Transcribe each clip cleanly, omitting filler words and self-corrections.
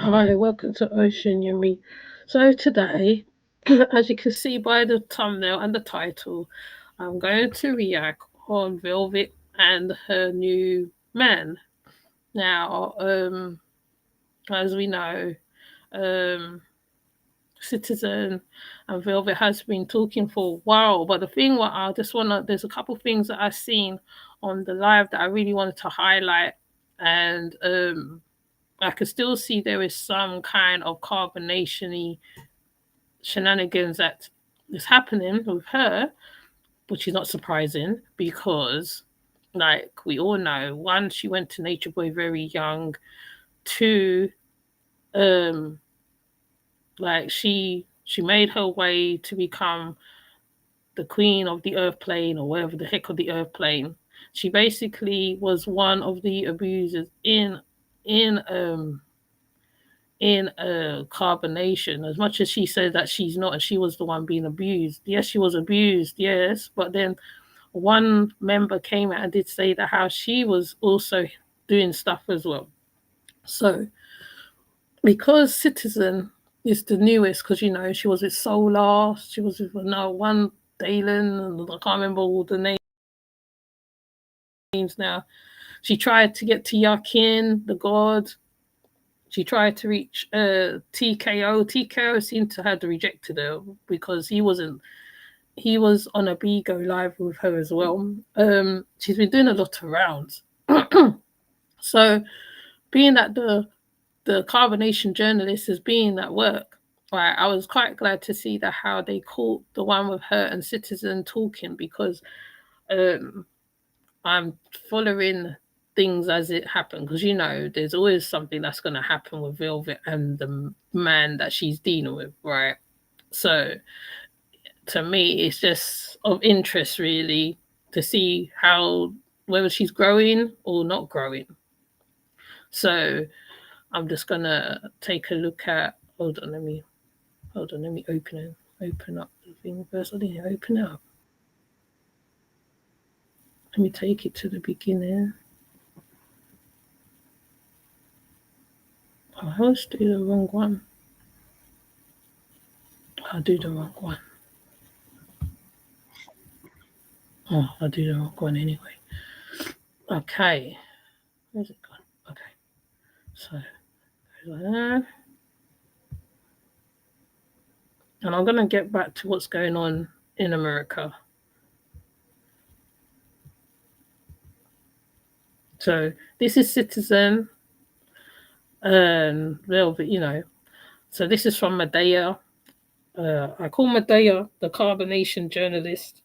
Hi, welcome to Ocean Yumi. So today, as you can see by the thumbnail and the title, I'm going to react on Velvet and her new man. Now, as we know, um, Citizen and Velvet has been talking for a while, but the thing what I just wanna there's a couple things that I've seen on the live that I really wanted to highlight, and I could still see there is some kind of carbonation shenanigans that is happening with her, which is not surprising because, like we all know, one, she went to Nature Boy very young. Two, um, like she made her way to become the queen of the earth plane or whatever the heck of the earth plane. She basically was one of the abusers in um carbonation. As much as she said that she's not and she was the one being abused, yes, she was abused, yes, but then one member came out and did say that how she was also doing stuff as well. So because Citizen is the newest, because she was with Solar, she was with no one Dalen, and I can't remember all the names now. She tried to get to Yakin, the god. She tried to reach TKO. TKO seemed to have rejected her because he was on a bigo live with her as well. She's been doing a lot of rounds. So being that the carbonation journalist is being at work, right, I was quite glad to see that how they caught the one with her and Citizen talking because um I'm following things as it happened because there's always something that's going to happen with Velvet and the man that she's dealing with, right? So to me, it's just of interest really to see how whether she's growing or not growing. So I'm just gonna take a look at. Let me open up the thing first. I didn't open it up. Let me take it to the beginning. Oh, I always do the wrong one. I'll do the wrong one. Oh, I'll do the wrong one anyway. Okay. Where's it gone? Okay. So, and I'm going to get back to what's going on in America. So, this is Citizen and Velvet, So, this is from Medea. I call Medea the carbonation journalist.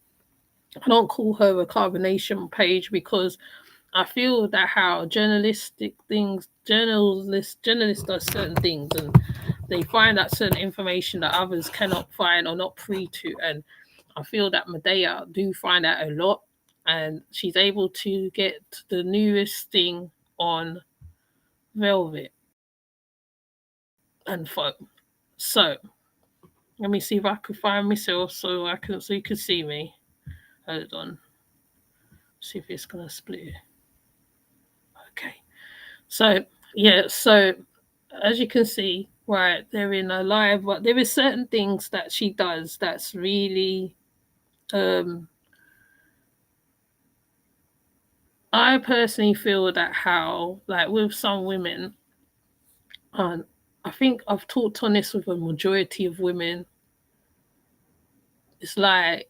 I don't call her a carbonation page because I feel that how journalists does certain things and they find out certain information that others cannot find or not free to. And I feel that Medea do find out a lot and she's able to get the newest thing on Velvet and foam. So let me see if I can find myself so you can see me. Hold on. See if it's gonna split. Okay. So yeah, so as you can see, right, they're in a live, but there is certain things that she does that's really I personally feel that how like with some women, and I think I've talked on this with a majority of women, it's like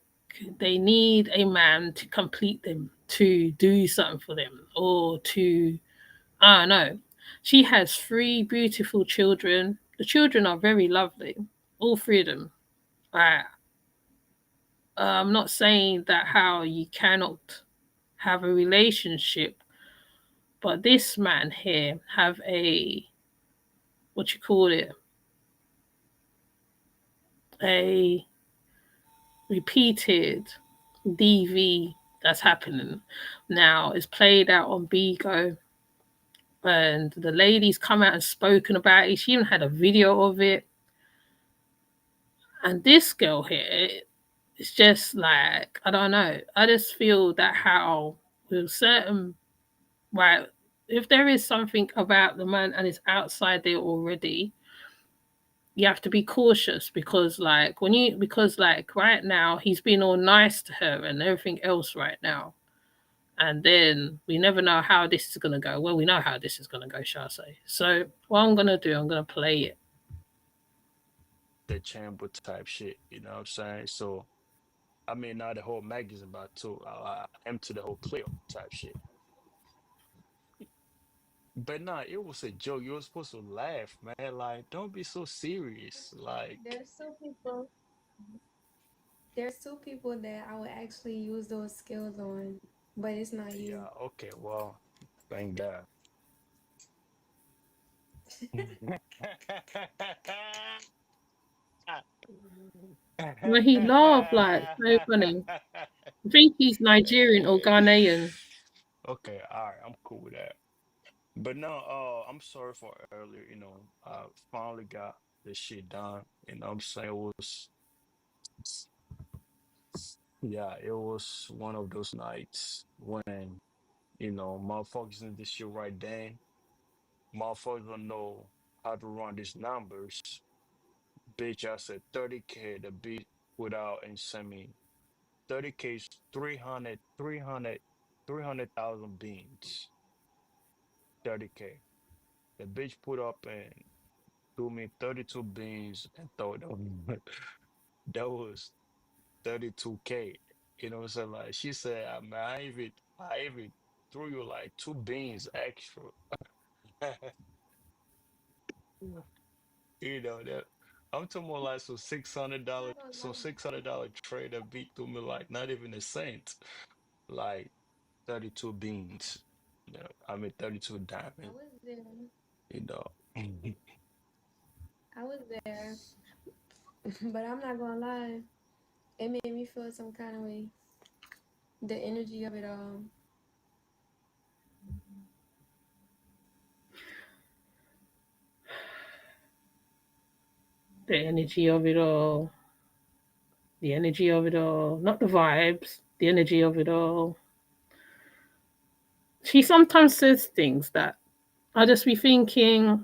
they need a man to complete them, to do something for them, or to I don't know. She has three beautiful children. The children are very lovely, all three of them. Right. I'm not saying that how you cannot have a relationship, but this man here have a what you call it a repeated DV that's happening now. It's played out on Bigo, and the lady's come out and spoken about it. She even had a video of it. And this girl here, it's just like I don't know. I just feel that how with certain right, if there is something about the man and it's outside there already, you have to be cautious because like right now he's been all nice to her and everything else right now. And then we never know how this is gonna go. Well, we know how this is gonna go, shall I say. So what I'm gonna do, I'm gonna play it. The chamber type shit. You know what I'm saying? So I mean, not the whole magazine, but to empty the whole clip type shit. But nah, it was a joke. You were supposed to laugh, man. Like, don't be so serious. Like, There's two people. There's two people that I would actually use those skills on, but it's not you. yeah, okay, well, thank God. Well, he laughed like so funny. I think he's Nigerian or Ghanaian. Okay, all right, I'm cool with that. But no, I'm sorry for earlier. I finally got this shit done. You know what I'm saying? Yeah, it was one of those nights when, motherfuckers in this shit right then, motherfuckers don't know how to run these numbers. Bitch, I said 30K the beat without and send me 30K is 300,000 beans. 30K. The bitch put up and threw me 32 beans and thought that was 32K. You know what I'm saying? Like she said, I even threw you like two beans extra. That I'm talking about like some six hundred I'm dollar not gonna some lie. $600 trade that beat to me like not even a cent. Like 32 beans. I mean 32 I diamond, was there. you know. I was there, but I'm not gonna lie. It made me feel some kind of way. The energy of it all. The energy of it all. The energy of it all. Not the vibes. The energy of it all. She sometimes says things that I just be thinking,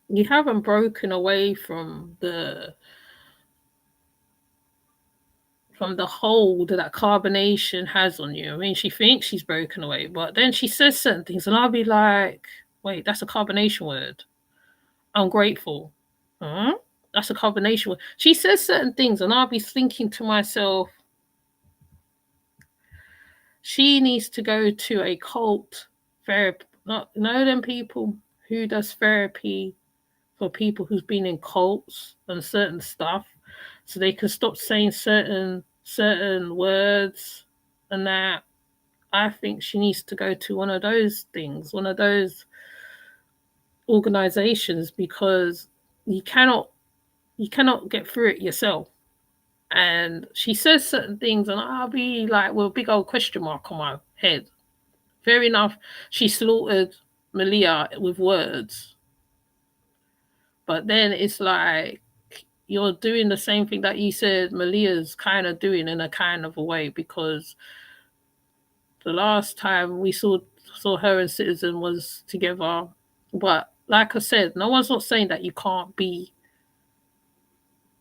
you haven't broken away from the hold that carbonation has on you. I mean, she thinks she's broken away, but then she says certain things, and I'll be like, wait, that's a carbonation word. I'm grateful. Huh? That's a carbonation word. She says certain things, and I'll be thinking to myself, she needs to go to a cult therapy. Not know them people who does therapy for people who's been in cults and certain stuff, so they can stop saying certain words and that. I think she needs to go to one of those things, one of those organizations, because you cannot you cannot get through it yourself. And she says certain things, and I'll be like, with a big old question mark on my head. Fair enough, she slaughtered Malia with words, but then it's like you're doing the same thing that you said Malia's kind of doing in a kind of a way, because the last time we saw her and Citizen was together. But like I said, no one's not saying that you can't be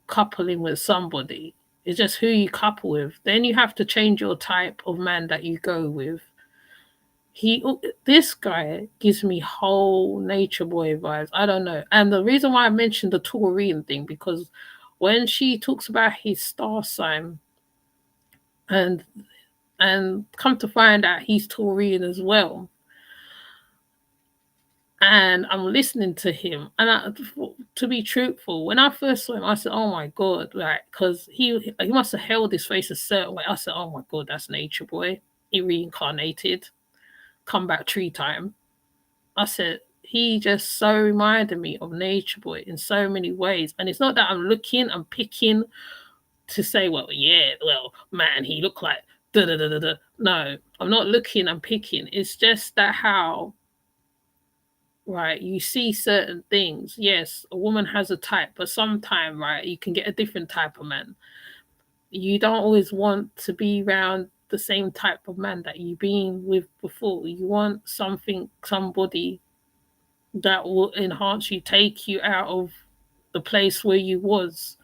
coupling with somebody. It's just who you couple with. Then you have to change your type of man that you go with. He, this guy gives me whole nature boy vibes. I don't know. And the reason why I mentioned the Taurine thing, because when she talks about his star sign, and come to find out he's Taurine as well, and I'm listening to him. And to be truthful, when I first saw him, I said, "Oh my god!" Like, because he must have held his face a certain way. I said, "Oh my god, that's Nature Boy. He reincarnated, come back tree time." I said, he just so reminded me of Nature Boy in so many ways. And it's not that I'm looking and picking to say, well, yeah, well, man, he looked like da da da da da. No, I'm not looking and picking. It's just that how, right, you see certain things. Yes, a woman has a type, but sometimes, right, you can get a different type of man. You don't always want to be around the same type of man that you've been with before. You want something, somebody that will enhance you, take you out of the place where you was.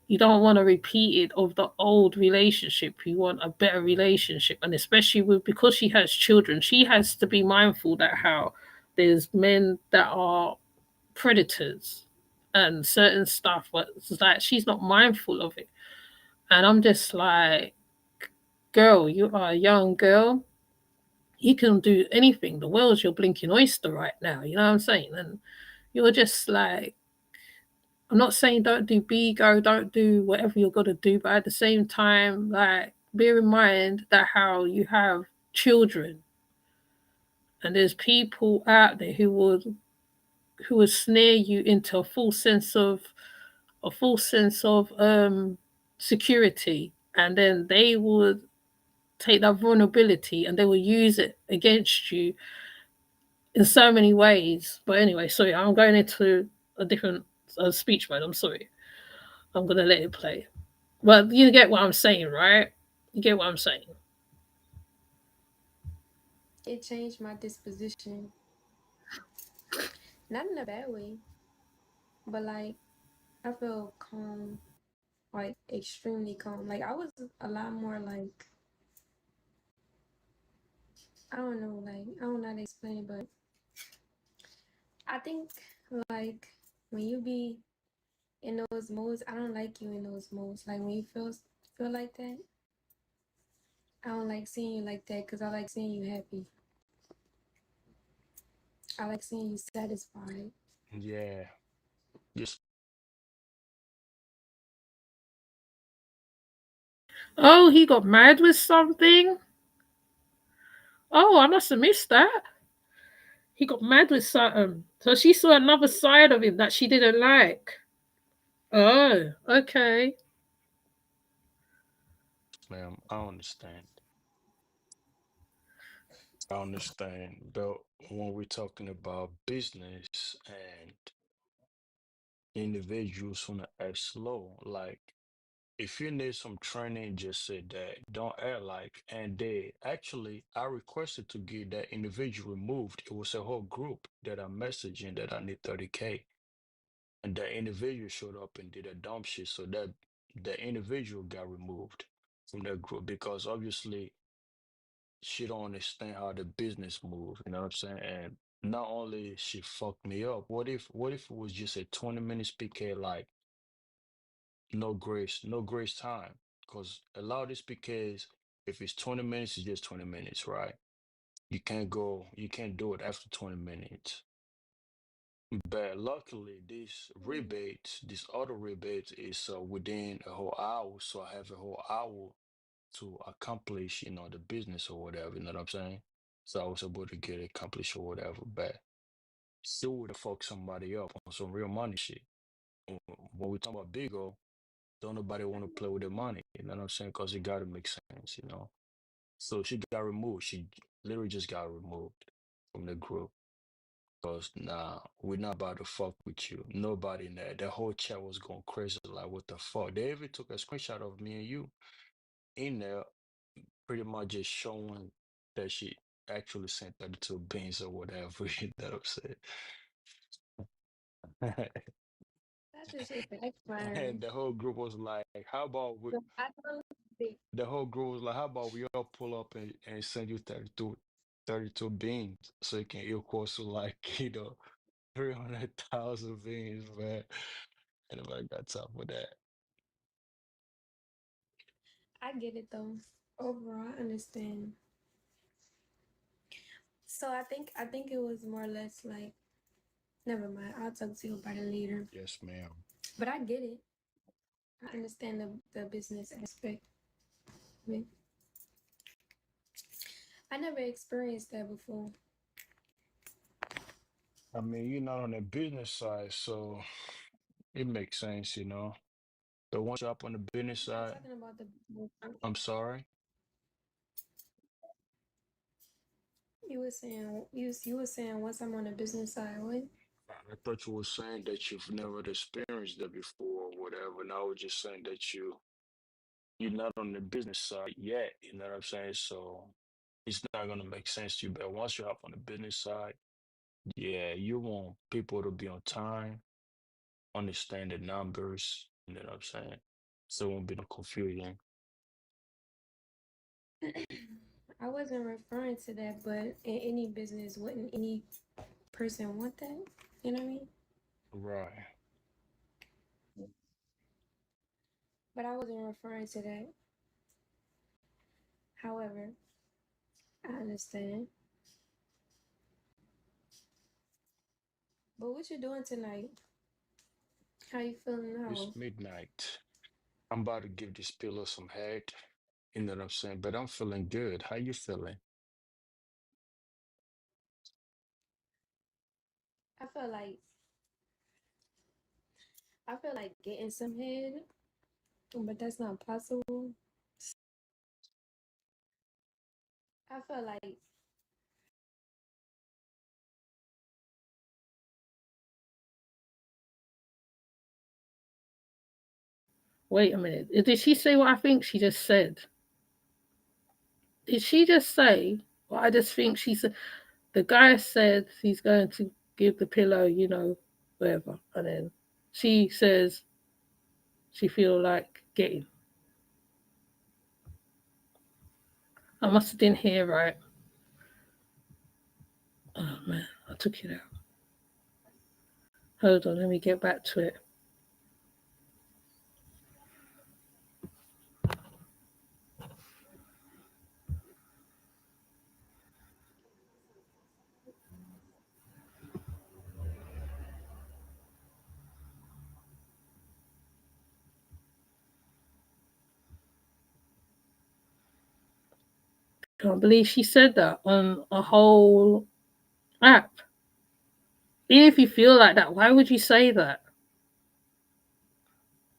You don't want to repeat it of the old relationship. You want a better relationship, and especially with, because she has children, she has to be mindful that how there's men that are predators and certain stuff, but it's like she's not mindful of it. And I'm just like, girl, you are a young girl. You can do anything. The world's your blinking oyster right now. You know what I'm saying? And you're just like, I'm not saying don't do bigo, don't do whatever you're gonna do, but at the same time, like, bear in mind that how you have children, and there's people out there who would snare you into a full sense of security, and then they would take that vulnerability and they will use it against you in so many ways. But anyway, sorry, I'm going into a different speech mode. I'm sorry. I'm gonna let it play. Well, you get what I'm saying, right? You get what I'm saying. It changed my disposition, not in a bad way, but like I feel calm, like extremely calm. Like I was a lot more like I don't know, like I don't know how to explain it, but I think like when you be in those modes, I don't like you in those modes. Like when you feel like that, I don't like seeing you like that because I like seeing you happy. I like seeing you satisfied. Yeah. Just Oh, he got mad with something. Oh, I must have missed that. He got mad with something. So she saw another side of him that she didn't like. Oh, okay. ma'am, I understand. I understand. But when we're talking about business and individuals who act slow, like if you need some training, just say that. Don't act like. And they actually, I requested to get that individual removed. It was a whole group that I'm messaging that I need 30K. And that individual showed up and did a dumb shit. So that the individual got removed from that group because obviously she don't understand how the business move. You know what I'm saying? And not only she fucked me up. What if it was just a 20 minutes PK, like no grace time? Because a lot of this PKs, if it's 20 minutes, it's just 20 minutes, right? You can't do it after 20 minutes. But luckily, Mm. this auto rebate is within a whole hour, so I have a whole hour to accomplish, the business or whatever. You know what I'm saying? So I was able to get it accomplished or whatever. But still would have fucked somebody up on some real money shit. When we talk about bigo, don't nobody want to play with the money. You know what I'm saying? Because it gotta make sense. So she got removed. She literally just got removed from the group. Cause nah, we're not about to fuck with you. Nobody in there. The whole chat was going crazy. Like, what the fuck? They even took a screenshot of me and you in there, pretty much just showing that she actually sent 32 beans or whatever. You know what I'm saying? That just shit backfiring. And the whole group was like, how about we, But I don't think the whole group was like, how about we all pull up and send you 32 beans so you can equal to like, 300,000 beans, man. And nobody got time for that. I get it though. Overall, I understand. So I think it was more or less like never mind. I'll talk to you about it later. Yes, ma'am. But I get it. I understand the business aspect of it. I never experienced that before. I mean, you're not on the business side, so it makes sense. But once you're up on the business I'm not side, talking about the business. I'm sorry. You were saying you were saying once I'm on the business side, what? I thought you were saying that you've never experienced that before or whatever. And I was just saying that you you're not on the business side yet. You know what I'm saying? So it's not gonna make sense to you. But once you hop on the business side, yeah, you want people to be on time, understand the numbers. You know what I'm saying? So it won't be no confusion. I wasn't referring to that, but in any business, wouldn't any person want that? You know what I mean? Right. But I wasn't referring to that. However, I understand. But what you doing tonight? How you feeling It's now? midnight. I'm about to give this pillow some head. You know what I'm saying? But I'm feeling good. How you feeling? I feel like I feel like getting some head, but that's not possible. I feel like Wait a minute. Did she say what I think she just said? Did she just say what I just think she said? The guy said he's going to give the pillow, whatever. And then she says she feel like getting. I must have didn't hear right. Oh man, I took it out. Hold on, let me get back to it. Can't believe she said that on a whole app. Even if you feel like that, why would you say that?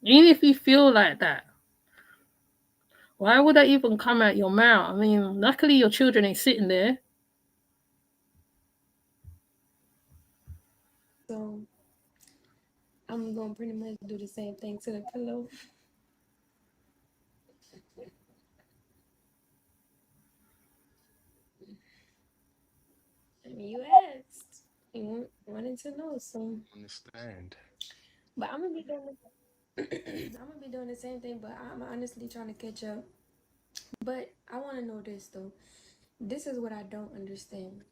Even if you feel like that, why would that even come out your mouth? I mean, luckily your children ain't sitting there. so. I'm gonna pretty much do the same thing to the pillow. I mean, you asked. You wanted to know, so. Understand. But I'm gonna be doing. I'm gonna be doing the same thing, but I'm honestly trying to catch up. But I want to know this though. This is what I don't understand.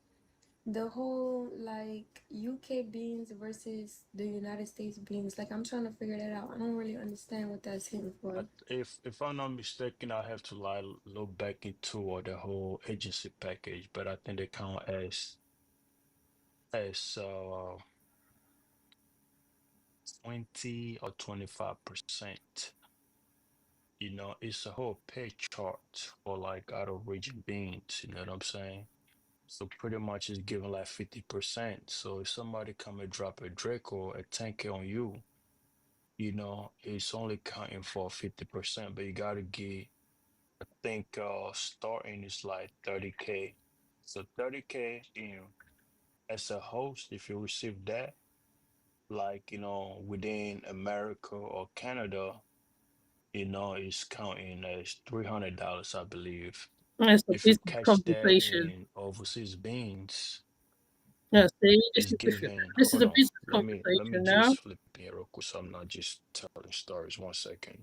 The whole like UK beans versus the United States beans. Like I'm trying to figure that out. I don't really understand what that's hitting for. If I'm not mistaken, I have to like look back into the whole agency package, but I think they count as 20 or 25%. You know, it's a whole pay chart for like out of region beans, you know what I'm saying? So pretty much it's giving like 50%. So if somebody come and drop a Draco or a 10K on you, it's only counting for 50%, but you gotta get, I think starting is like 30K. So 30K, as a host, if you receive that, like, within America or Canada, it's counting as $300, I believe. It's a If you business catch that conversation. in overseas beans, Yeah, see, this it's is different. given. This is Hold a on, business let me conversation just now. flip here real quick, so I'm not just telling stories. 1 second.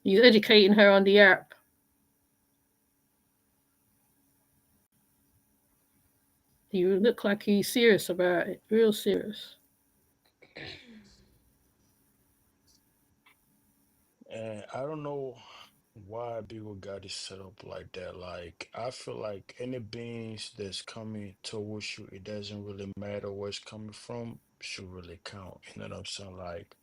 He's educating her on the app. You look like he's serious about it, real serious. And I don't know why people got it set up like that. Like, I feel like any beans that's coming towards you, it doesn't really matter where it's coming from, should really count. You know what I'm saying? Like,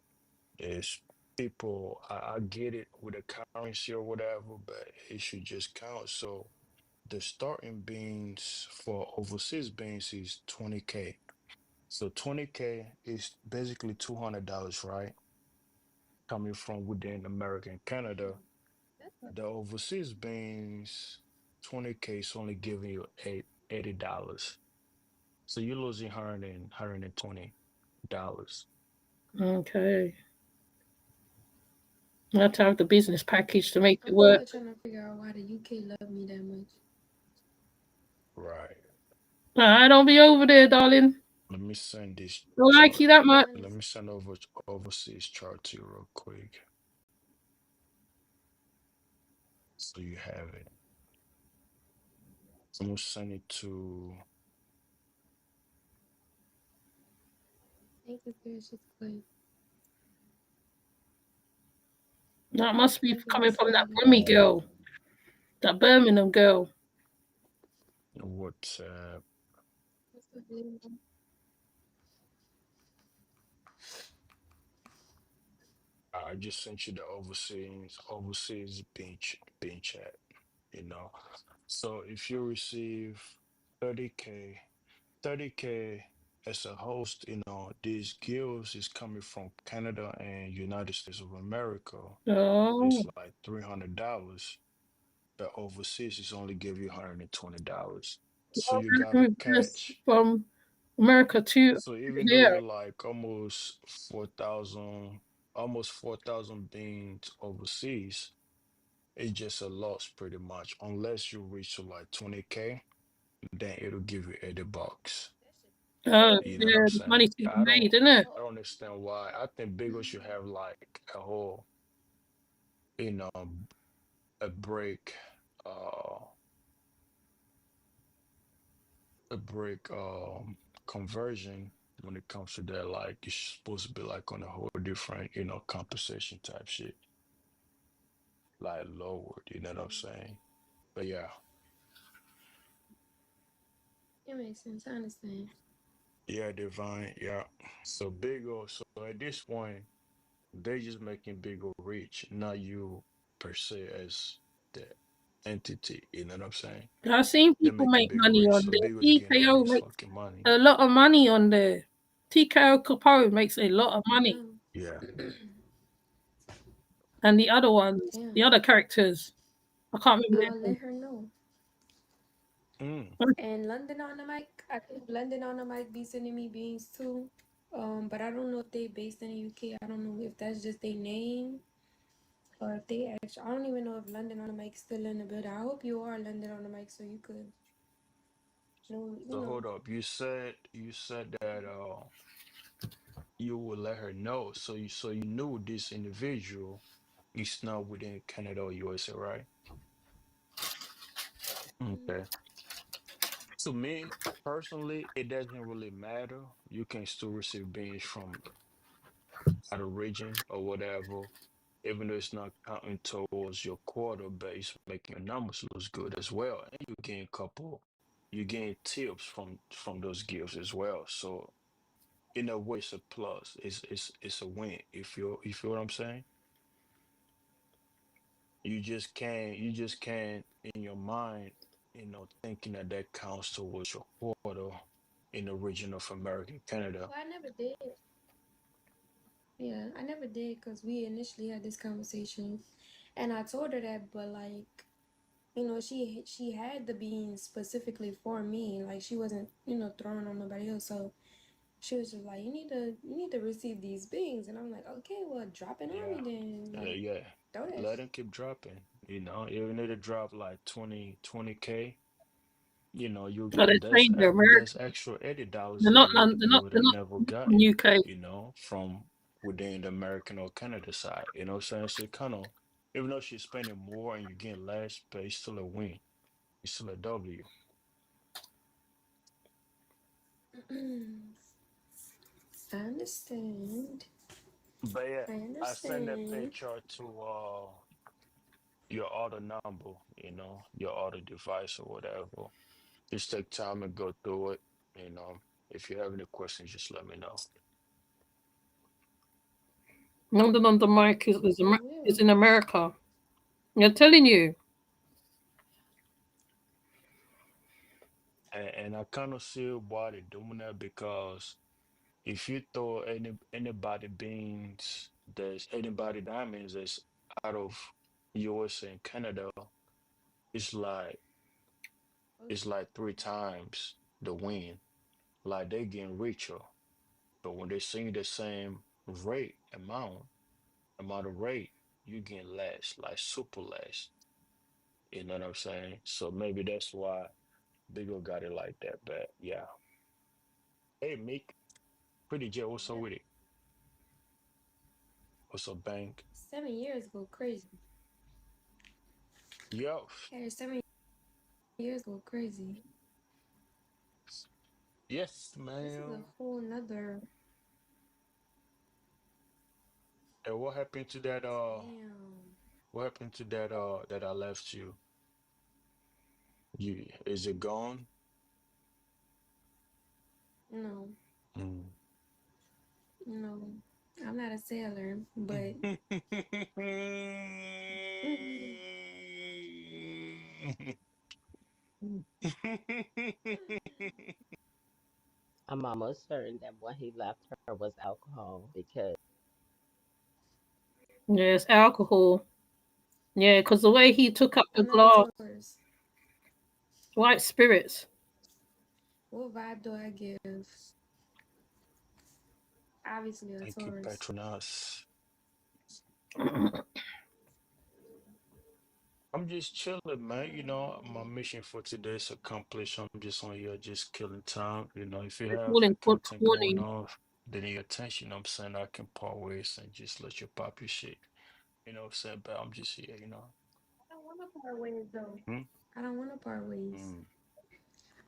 there's people, I get it with the currency or whatever, but it should just count. So the starting beans for overseas beans is 20K. So 20K is basically $200, right? Coming from within America and Canada. The overseas beans, 20K is only giving you $80. So you're losing $120. Okay. I have to have the business package to make it I'm work. still trying to figure out why the UK love me that much. Right. I don't be over there, darling. Let me send this Don't like chart. you that much. Let Honest. me send over overseas chart to you real quick so you have it. I'm gonna send it to. Thank you, Precious Clay. That must be Thank you, coming Miss from that Lady. Remy girl, that Birmingham girl. WhatsApp. What's up, baby? I just sent you the overseas being chat. You know, so if you receive 30K, 30K as a host, these gifts is coming from Canada and United States of America. It's Oh, like $300. But overseas, it's only give you $120. So well, you gotta that's catch. from America to So even though here. you're like almost 4,000 beings overseas, it's just a loss pretty much. Unless you reach to like 20K, then it'll give you $80. Oh, You know what I'm yeah, the saying? money to be Yeah, made, isn't it? I don't understand why. I think Bigo should have like a whole, you know, a break, uh, conversion when it comes to that. Like it's supposed to be like on a whole different, compensation type shit, like lowered. You know what I'm saying? But yeah, It makes sense. I understand. yeah, divine, yeah. So Bigo. So at this point, they just making Bigo rich, not you per se as the entity. You know what I'm saying? I've seen They're people making make Bigo money rich, on so there. Bigo's getting all TKO this makes fucking money. a lot of money on there. TKO Capone makes a lot of money. Damn. Yeah. And the other ones, the Damn. other characters, I can't remember I'll their let her know. Mm. And London on the mic, I think London on the mic be sending me beans too. But I don't know if they based in the UK. I don't know if that's just their name or if they actually. I don't even know if London on the mic's still in the building. I hope you are London on the mic so you could know. You So know. hold up. You said that you would let her know. So you knew this individual is not within Canada or USA, right? Mm, Okay. To me personally, it doesn't really matter. You can still receive beans from out of region or whatever, even though it's not counting towards your quarter base, making your numbers looks good as well. And you gain tips from those gifts as well. So in a way, it's a plus. It's a win. If you feel what I'm saying. You just can't in your mind, thinking that that counts towards your quarter in the region of American Canada. well, I never did. Yeah, I never did because we initially had this conversation, and I told her that, but like, she had the beans specifically for me. Like she wasn't, throwing on nobody else. So she was just like, you need to receive these beans, and I'm like, okay, well, drop it on Yeah, me then. Like, yeah. throw that Let them shit. keep dropping. Even if they drop like 20K, you but they're that's saying they're that's American. extra $80 They're not you would they're have not never from gotten, UK. from within the American or Canada side. You know what I'm saying? So it kind of, even though she's spending more and you getting less, but it's still a win. It's still a W. I understand. But yeah, I I send that understand. picture to your auto number, your auto device or whatever. Just take time and go through it. You know, if you have any questions, just let me know. London on the mic I is will. in America. I'm telling you. And I kind of see why they're doing that because if you throw anybody beans, there's anybody diamonds that's out of USA and Canada, it's like it's like three times the win. Like they getting richer. But when they sing the same amount of rate, you get less, like super less. You know what I'm saying? So maybe that's why Bigo got it like that. But yeah. Hey, Meek, pretty J, what's up Yeah, with it? What's up, Bank? 7 years go crazy. Yo, Yeah, 7 years go crazy. yes, This is a ma'am. whole nother And what happened to that? damn. What happened to that? That I left you. You is it gone? No, Mm. no, I'm not a sailor, but I'm almost certain that what he left her was alcohol because Yes, alcohol. Yeah, because the way he took up the I'm not a glass, Taurus. white spirits. What vibe do I give? Obviously a Thank you, Taurus. Petronas. I'm just chilling, man. You know, my mission for today is accomplished. I'm just on here, just killing time. You know, if you have Morning, good content going morning. on, they need attention. I'm saying I can part ways and just let you pop your shit. You know what I'm saying? But I'm just here, you know. I don't want to part ways though. Hmm? I don't want to part ways. Mm.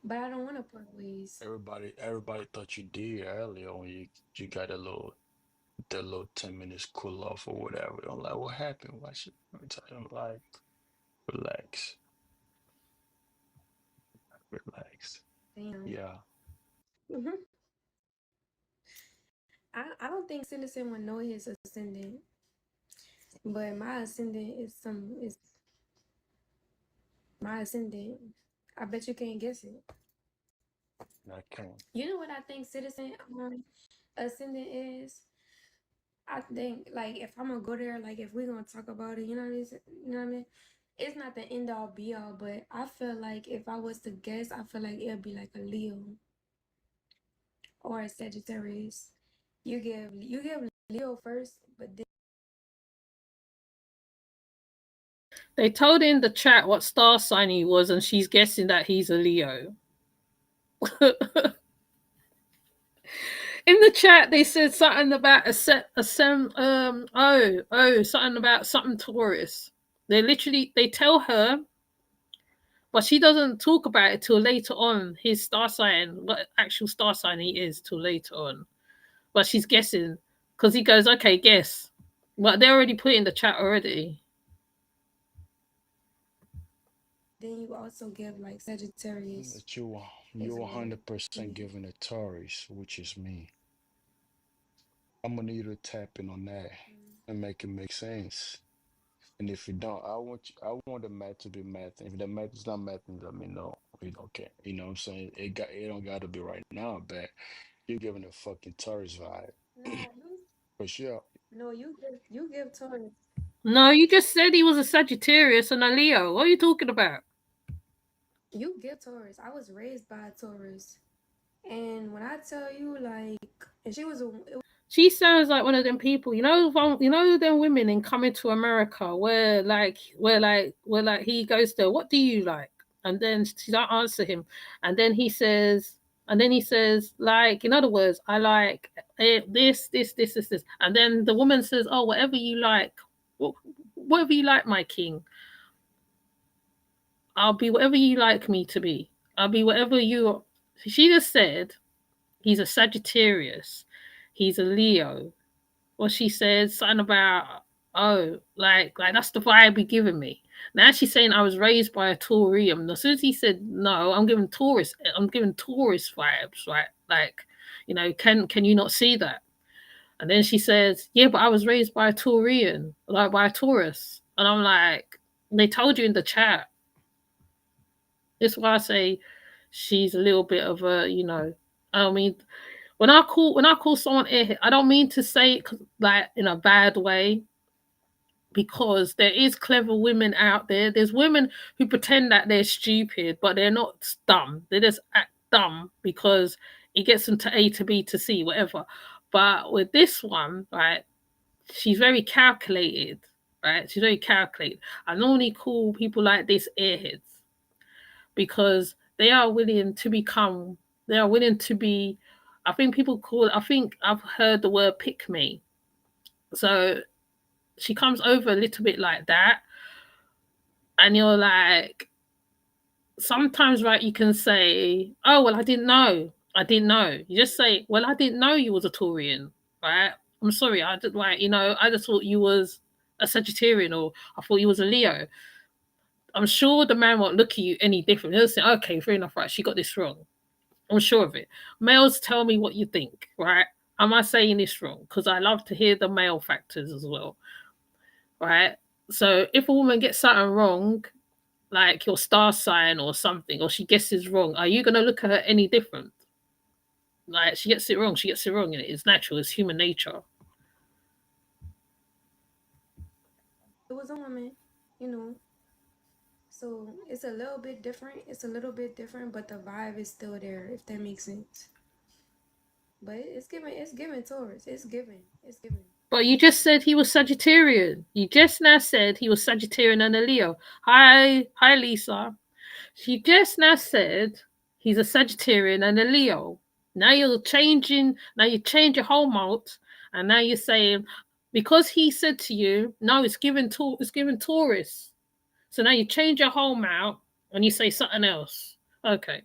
But I don't want to part ways. Everybody thought you did earlier when you got a little that little 10 minutes cool off or whatever. I'm like, what happened? Why should I'm like, relax, relax. Damn. Yeah, I don't think Citizen would know his ascendant, but my ascendant is my ascendant. I bet you can't guess it. I can. You know what I think Citizen ascendant is? I think like if I'm gonna go there, like if we're gonna talk about it, you know what I mean? It's not the end all be all, but I feel like if I was to guess, I feel like it'd be like a Leo or a Sagittarius. You give Leo first, but then They told in the chat what star sign he was, and she's guessing that he's a Leo. In the chat, they said something about something about something Taurus. They tell her, but she doesn't talk about it till later on. His star sign, what actual star sign he is, till later on. But she's guessing because he goes, "Okay, guess." But they already put it in the chat already. you also give like Sagittarius But you as well. 100% giving a Taurus, which is me. I'm gonna need you to tap in on that and make it make sense. And if you don't, I want the math to be math. If the math is not math, then let me know. We don't care. You know what I'm saying? It don't gotta be right now, but you're giving a fucking Taurus vibe. Nah, you For sure. no, you give Taurus. No, you just said he was a Sagittarius and a Leo. What are you talking about? You give Taurus. I was raised by a Taurus. And when I tell you, like, and she was a, it She sounds like one of them people, them women in Coming to America, where he goes there. What do you like? And then she don't answer him, and then he says, like, in other words, I like this, and then the woman says, oh, whatever you like, whatever you like, my king, I'll be whatever you like me to be. I'll be whatever you. She just said he's a Sagittarius, he's a Leo, or she said something about, oh, like that's the vibe he giving me. Now she's saying I was raised by a Taurium. As soon as he said no, I'm giving tourist vibes, right? Like, can you not see that? And then she says, yeah, but I was raised by a Taurian, like by a Taurus. And I'm like, they told you in the chat. That's why I say she's a little bit of a, I mean, when I call someone airhead, I don't mean to say it like in a bad way, because there is clever women out there. There's women who pretend that they're stupid, but they're not dumb. They just act dumb because it gets them to A to B to C, whatever. But with this one, right, she's very calculated. right? She's very calculated. I normally call people like this airheads because they are willing to become, they are willing to be, I think people call, I think I've heard the word pick me. So she comes over a little bit like that. And you're like, sometimes, right, you can say, oh, well, I didn't know. I didn't know. You just say, well, I didn't know you was a Taurian, right? I'm sorry. I just like, I just thought you was a Sagittarian or I thought you was a Leo. I'm sure the man won't look at you any different. He'll say, okay, fair enough, right? She got this wrong. I'm sure of it. Males, tell me what you think, right? Am I saying this wrong? Because I love to hear the male factors as well, right? So if a woman gets something wrong, like your star sign or something, or she guesses wrong, are you going to look at her any different? Like she gets it wrong, she gets it wrong, and it's natural, it's human nature. It was a woman, you know. So it's a little bit different. It's a little bit different, but the vibe is still there, if that makes sense. But it's given Taurus. It's given. It's given. But you just said he was Sagittarian. You just now said he was Sagittarian and a Leo. Hi, Lisa. She just now said he's a Sagittarian and a Leo. Now you're changing. Now you change your whole mouth, and now you're saying because he said to you, no, it's given Taurus. So now you change your whole mouth and you say something else. Okay,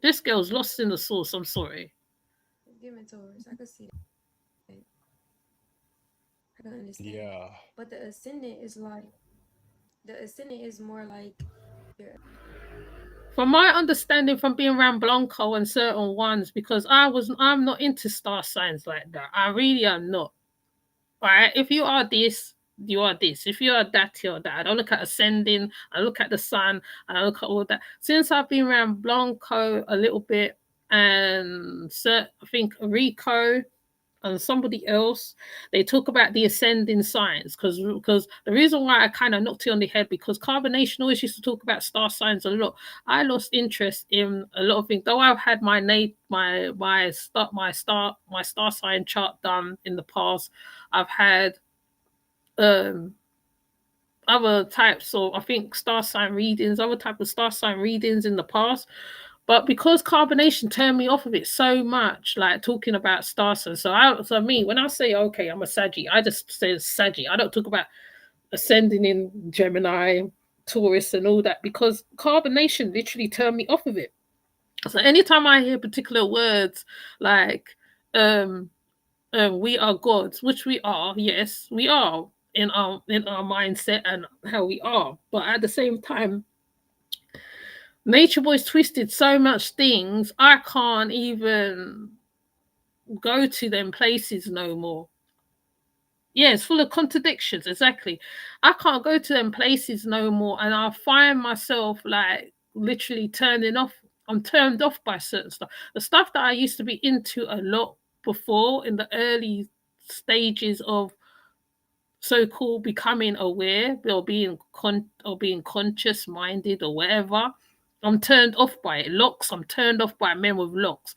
this girl's lost in the sauce. I'm sorry. It's given Taurus. I could see that. I can understand. Yeah. But the ascendant is more like your From my understanding, from being around Blanco and certain ones, because I'm not into star signs like that. I really am not. Right? If you are this, you are this. If you are that, you're that. I don't look at ascending. I look at the sun, and I look at all that. Since I've been around Blanco a little bit, and I think Rico and somebody else, they talk about the ascending signs because the reason why I kind of knocked it on the head because carbonation always used to talk about star signs a lot. I lost interest in a lot of things. Though I've had my star sign chart done in the past, I've had um other types of I think star sign readings, other type of star sign readings in the past. But because carbonation turned me off of it so much, like talking about star signs. So me, when I say okay, I'm a Saggy, I just say Saggy. I don't talk about ascending in Gemini, Taurus, and all that because carbonation literally turned me off of it. So anytime I hear particular words like um we are gods, which we are, yes, we are in our mindset and how we are. But at the same time, Nature Boy's twisted so much things, I can't even go to them places no more. Yeah, it's full of contradictions, exactly. I can't go to them places no more, and I find myself like literally turning off. I'm turned off by certain stuff. The stuff that I used to be into a lot before in the early stages of so-called becoming aware or being conscious minded or whatever. I'm turned off by it. Locks, I'm turned off by men with locks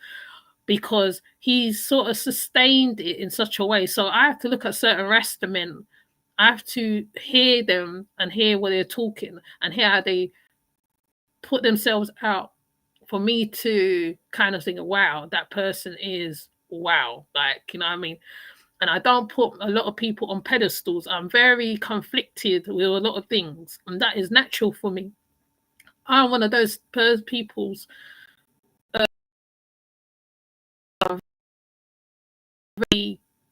because he's sort of sustained it in such a way. So I have to look at certain Rasta men. I have to hear them and hear what they're talking and hear how they put themselves out for me to kind of think, wow, that person is wow. Like, you know what I mean? And I don't put a lot of people on pedestals. I'm very conflicted with a lot of things, and that is natural for me. I'm one of those people's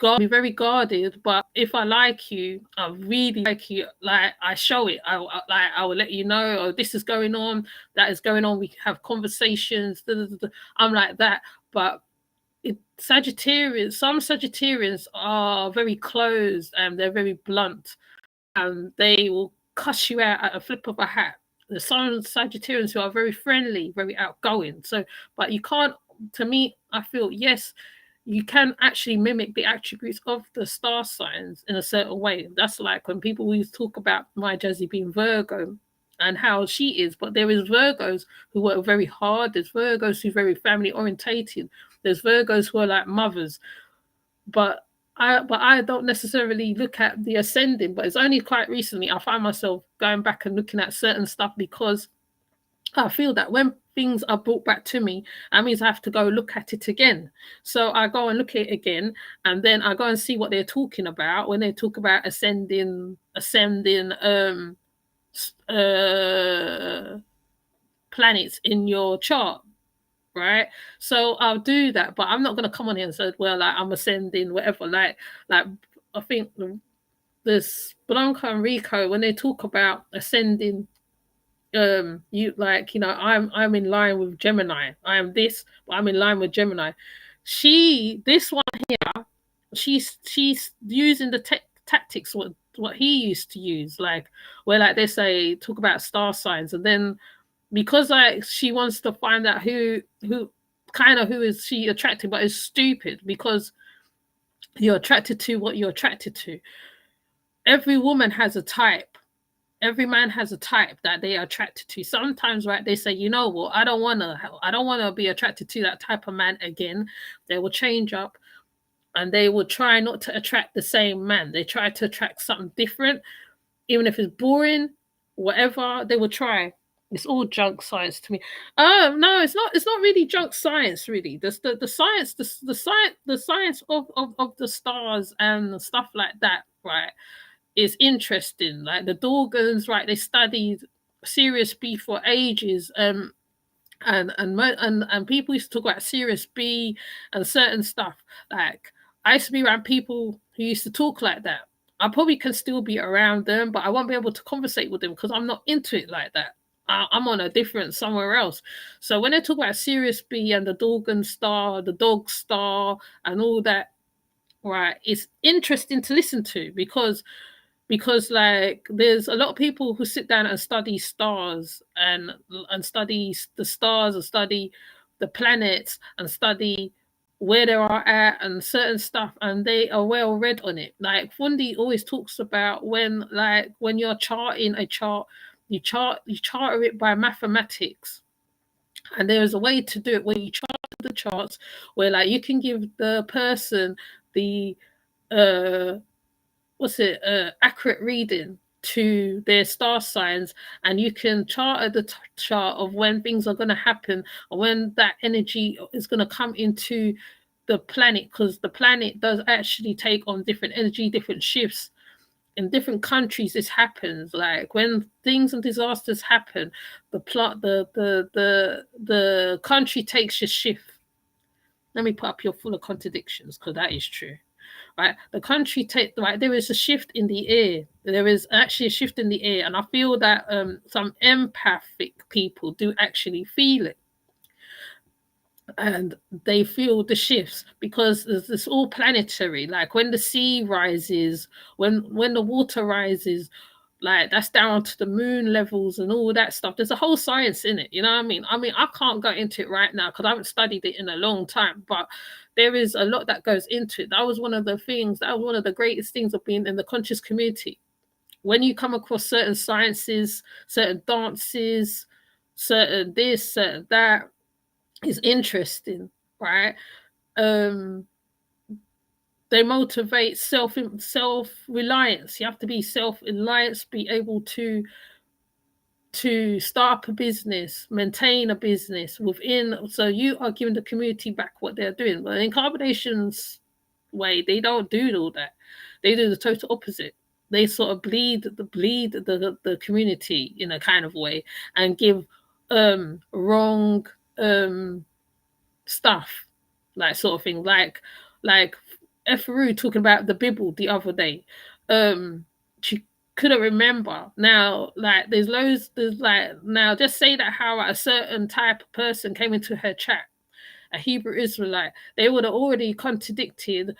very guarded. But if I like you, I really like you. Like I show it. I will let you know. Oh, this is going on. That is going on. We have conversations. Da, da, da, da. I'm like that. But Sagittarians, some Sagittarians are very closed and they're very blunt and they will cuss you out at a flip of a hat. There's some Sagittarians who are very friendly, very outgoing. So, but you can't, to me, I feel, yes, you can actually mimic the attributes of the star signs in a certain way. That's like when people always talk about my Jazzy being Virgo and how she is, but there is Virgos who work very hard. There's Virgos who are very family orientated. There's Virgos who are like mothers. But I don't necessarily look at the ascending, but it's only quite recently I find myself going back and looking at certain stuff because I feel that when things are brought back to me, that means I have to go look at it again. So I go and look at it again, and then I go and see what they're talking about when they talk about ascending uh planets in your chart, right? So I'll do that, but I'm not going to come on here and say, well, like I'm ascending, whatever. Like I think this Blanca and Rico, when they talk about ascending, you like, I'm in line with Gemini. I am this, but I'm in line with Gemini. This one here, she's using the tactics what he used to use, like where like they say talk about star signs, and then because like she wants to find out who kind of who is she attracted, but is stupid because you're attracted to what you're attracted to. Every woman has a type. Every man has a type that they are attracted to. Sometimes, right, they say, you know what, I don't wanna be attracted to that type of man again. They will change up and they will try not to attract the same man. They try to attract something different, even if it's boring, whatever, they will try. It's all junk science to me. No, it's not. It's not really junk science, really. The science, the science of the stars and stuff like that, right? Is interesting. Like the Dorgans, right? They studied Sirius B for ages. And people used to talk about Sirius B and certain stuff. Like I used to be around people who used to talk like that. I probably can still be around them, but I won't be able to conversate with them because I'm not into it like that. I'm on a different somewhere else. So when they talk about Sirius B and the Dorgan star, the dog star, and all that, right, it's interesting to listen to because like there's a lot of people who sit down and study stars and study the stars and study the planets and study where they are at and certain stuff, and they are well read on it. Like Fundi always talks about when you're charting a chart, you charter it by mathematics, and there is a way to do it where you chart the charts where like you can give the person the uh accurate reading to their star signs, and you can chart the chart of when things are going to happen or when that energy is going to come into the planet, because the planet does actually take on different energy, different shifts in different countries. This happens like when things and disasters happen, the plot the country takes a shift. Let me put up your full of contradictions because that is true, right? The country take right. There is a shift in the air. There is actually a shift in the air, and I feel that some empathic people do actually feel it, and they feel the shifts because it's all planetary. Like when the sea rises, when the water rises, like that's down to the moon levels and all that stuff. There's a whole science in it, you know what I mean? I can't go into it right now because I haven't studied it in a long time, but there is a lot that goes into it. That was one of the things, that was one of the greatest things of being in the conscious community. When you come across certain sciences, certain dances, certain this, certain that, is interesting, right? Um, they motivate self reliance. You have to be self reliance, be able to start up a business, maintain a business within. So you are giving the community back what they're doing. But in carbonation's way, they don't do all that. They do the total opposite. They sort of bleed the community in a kind of way and give wrong stuff, like sort of thing, like Eferu talking about the Bible the other day. She couldn't remember now. Like there's loads. There's like now. Just say that how a certain type of person came into her chat, a Hebrew Israelite, they would have already contradicted,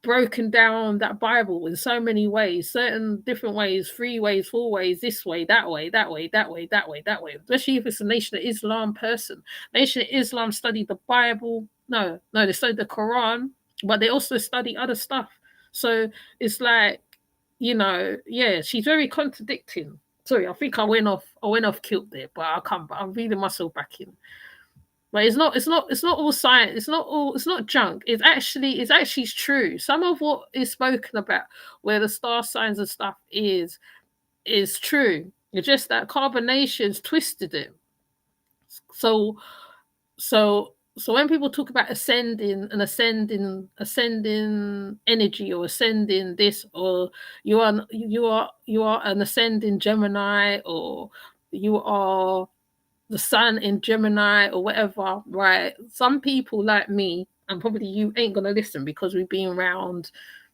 broken down that Bible in so many ways, certain different ways, 3 ways, 4 ways, this way, that way, that way, that way, that way, that way. Especially if it's a Nation of Islam person. Nation of Islam studied the Bible. No, they studied the Quran, but they also study other stuff. So it's like, yeah, she's very contradicting. Sorry, I think I went off kilt there, but I'll come back. I'm reading myself back in. But it's not all science. It's not junk. It's actually true. Some of what is spoken about, where the star signs and stuff is true. It's just that carbonation's twisted it. So so when people talk about ascending energy, or ascending this, or you are an ascending Gemini, or you are the sun in Gemini, or whatever, right? Some people like me, and probably you, ain't gonna listen because we've been around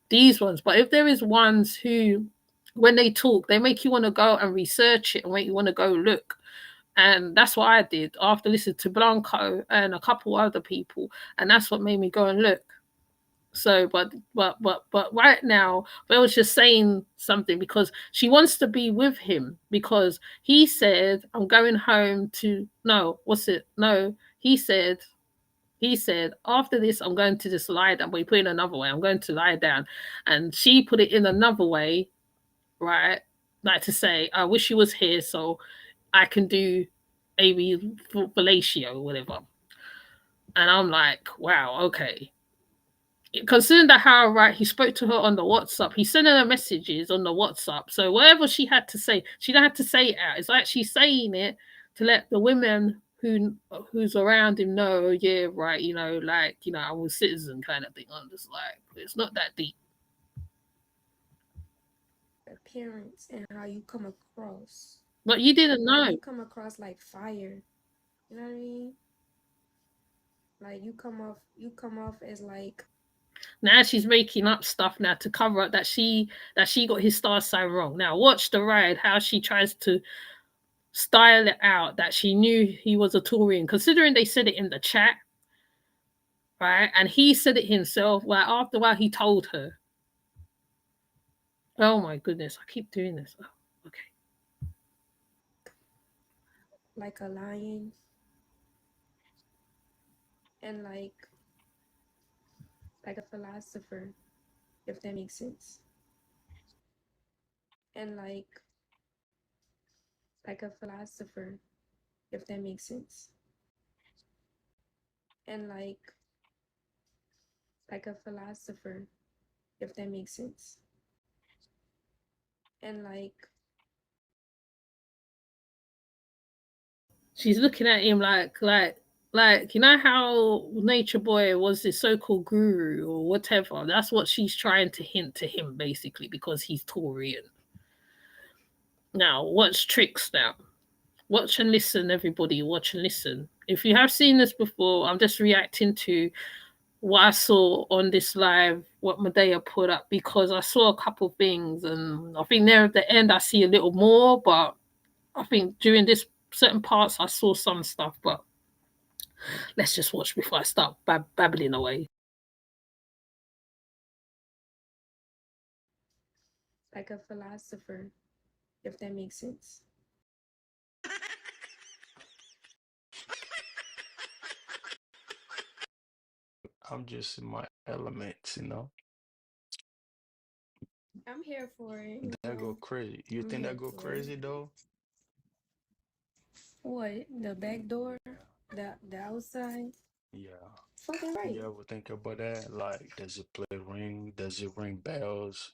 these ones. But if there is ones who, when they talk, they make you want to go and research it and make you want to go look. And that's what I did after listening to Blanco and a couple other people, and that's what made me go and look. So, but right now, Belle's just saying something because she wants to be with him, because he said, "I'm going home to." No, what's it? No, he said, after this, I'm going to just lie down. But he put it in another way. I'm going to lie down, and she put it in another way, right? Like to say, I wish he was here so I can do maybe fellatio or whatever. And I'm like, wow, okay. Considering that how right he spoke to her on the WhatsApp, he sent her messages on the WhatsApp. So whatever she had to say, she don't have to say it out. It's like she's saying it to let the women who's around him know, yeah, right, like, I was citizen kind of thing. I'm just like, it's not that deep. Appearance and how you come across. But you didn't Like know. you come across like fire. You know what I mean? Like you come off as like Now she's making up stuff now to cover up that she got his star sign wrong. Now watch the ride, how she tries to style it out that she knew he was a Taurian, considering they said it in the chat, right? And he said it himself. Well, after a while, he told her. Oh my goodness, I keep doing this. Oh, okay. like a lion and like a philosopher, if that makes sense. And like a philosopher, if that makes sense. And like a philosopher, if that makes sense. And She's looking at him like how Nature Boy was this so-called guru or whatever. That's what she's trying to hint to him, basically, because he's Taurian. Now, watch tricks now. Watch and listen, everybody. Watch and listen. If you have seen this before, I'm just reacting to what I saw on this live, what Medea put up, because I saw a couple things, and I think there at the end I see a little more, but I think during this certain parts I saw some stuff. But let's just watch before I start babbling away. like a philosopher, if that makes sense. I'm just in my elements. I'm here for it, you That go know. crazy. You I'm think that here go for it. crazy though? What? The back door? Yeah. The outside? Yeah. Fucking right. You ever think about that? Like, does it play ring? Does it ring bells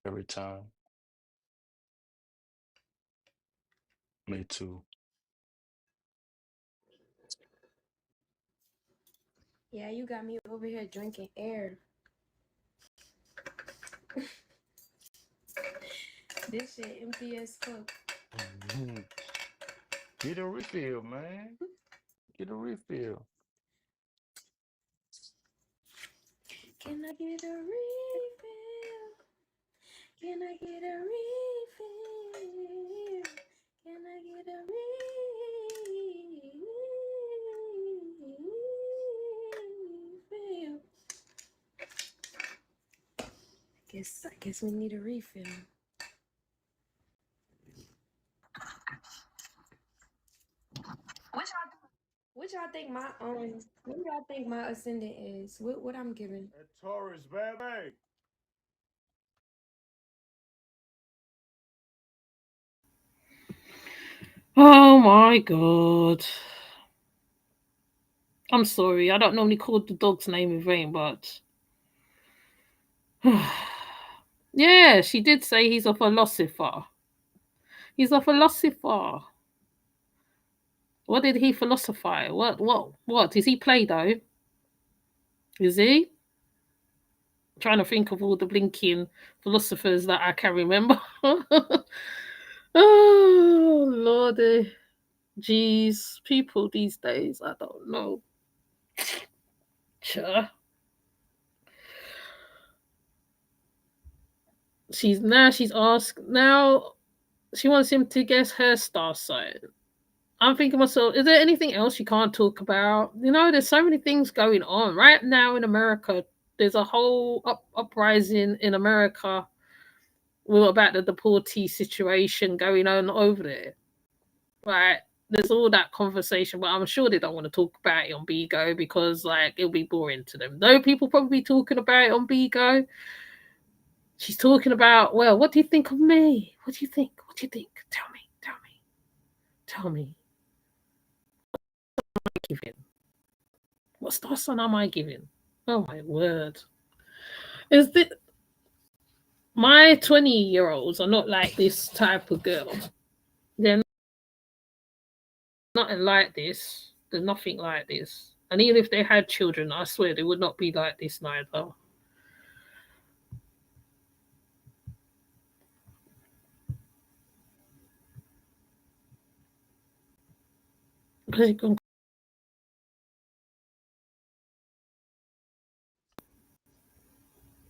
every time? Me too. Yeah, you got me over here drinking air. This shit empty as fuck. Get a refill, man. Get a refill. Can I get a refill? Can I get a refill? Can I get a refill? I guess we need a refill. What y'all think my what y'all think my ascendant is? What I'm giving? That Taurus, baby. Oh my god. I'm sorry, I don't normally call the dog's name in vain, but yeah, she did say he's a philosopher. He's a philosopher. What did he philosophize? What? Is he Play-Doh? Is he? Trying to think of all the blinking philosophers that I can remember. Oh, Lordy. Jeez. People these days, I don't know. Sure. She's asked now she wants him to guess her star sign. I'm thinking to myself, is there anything else you can't talk about? There's so many things going on right now in America. There's a whole uprising in America about the deportee situation going on over there. Right? There's all that conversation, but I'm sure they don't want to talk about it on Bigo because it'll be boring to them. Though people probably talking about it on Bigo. She's talking about, well, what do you think of me? What do you think? What do you think? Tell me, tell me, tell me. What am I giving? What star sign am I giving? Oh my word. Is this my 20-year-olds are not like this type of girl. They're nothing like this. They're nothing like this. And even if they had children, I swear they would not be like this neither.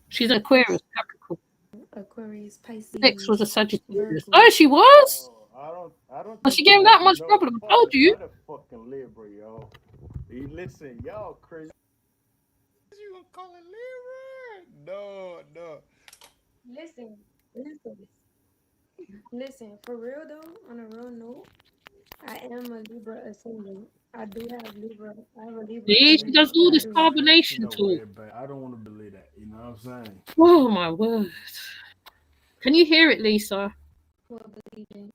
She's an Aquarius, Capricorn. Aquarius, Next was a Pisces, Sagittarius. Oh, Virgo. she was? Oh, I don't Well, think she you gave guys that much know the problem. I told fucking you. motherfucking Libra, yo. Listen, y'all crazy. You gonna call it Libra? No, no. Listen, listen, listen. For real though, on a real note, I am a Libra ascendant. I do have Libra. I have a Libra See, she does ascendant. all I this do. Man, you carbonation know what, talk. everybody? I don't want to believe that. You know what I'm saying? Oh my word. Can you hear it, Lisa? Well, believe it.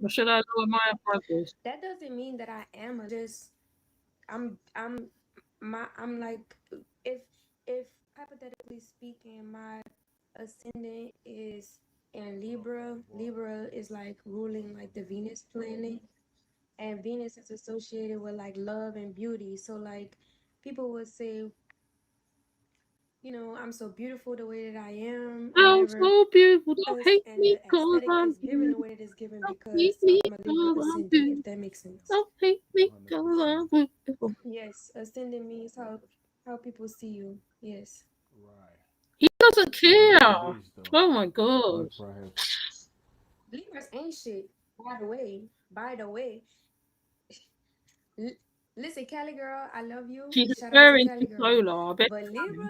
Or should I lower my brothers? That doesn't mean that I am a. Just I'm like if if hypothetically speaking, my ascendant is in Libra. Libra is like ruling like the Venus planet, and Venus is associated with like love and beauty. So like people would say, I'm so beautiful the way that I am or I'm whatever. so beautiful. Don't hate And me the cause aesthetic I'm is given the beautiful. way it is given Don't hate because me I'm a Libra cause I'm ascendant, if beautiful. that makes sense. Don't hate me cause 100%. I'm beautiful. Yes, ascendant means how people see you. Yes. Right. He doesn't But I care. know this though. Oh my god. Look right here. Libras ain't shit. By the way, L- listen, Cali girl, I love you. She's Shout out to referring Cali to girl. solar. I bet But you know.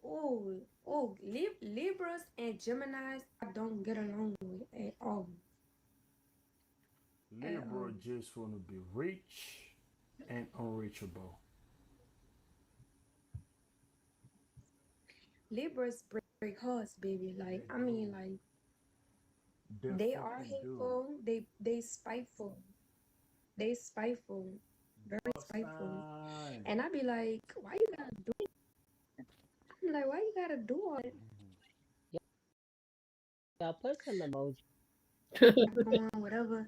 Libras, Libras and Geminis, I don't get along with at all. At all. Libra just want to be rich and unreachable. Libras break hearts, baby. Like, They I mean, do. like, They they are fucking do. hateful. They spiteful. They spiteful. Very Boss spiteful. time. And I be like, why you gotta do I'm like, why you gotta do all that Y'all put some emoji. going, whatever.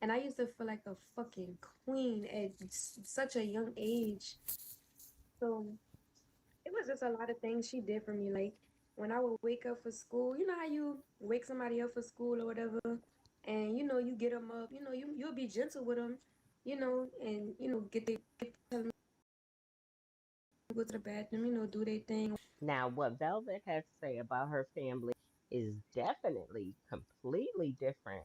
And I used to feel like a fucking queen at such a young age. So it was just a lot of things she did for me. Like when I would wake up for school, you know how you wake somebody up for school or whatever, and you get them up. You'll be gentle with them, and get tell them to go to the bathroom, do their thing. Now, what Velvet has to say about her family is definitely completely different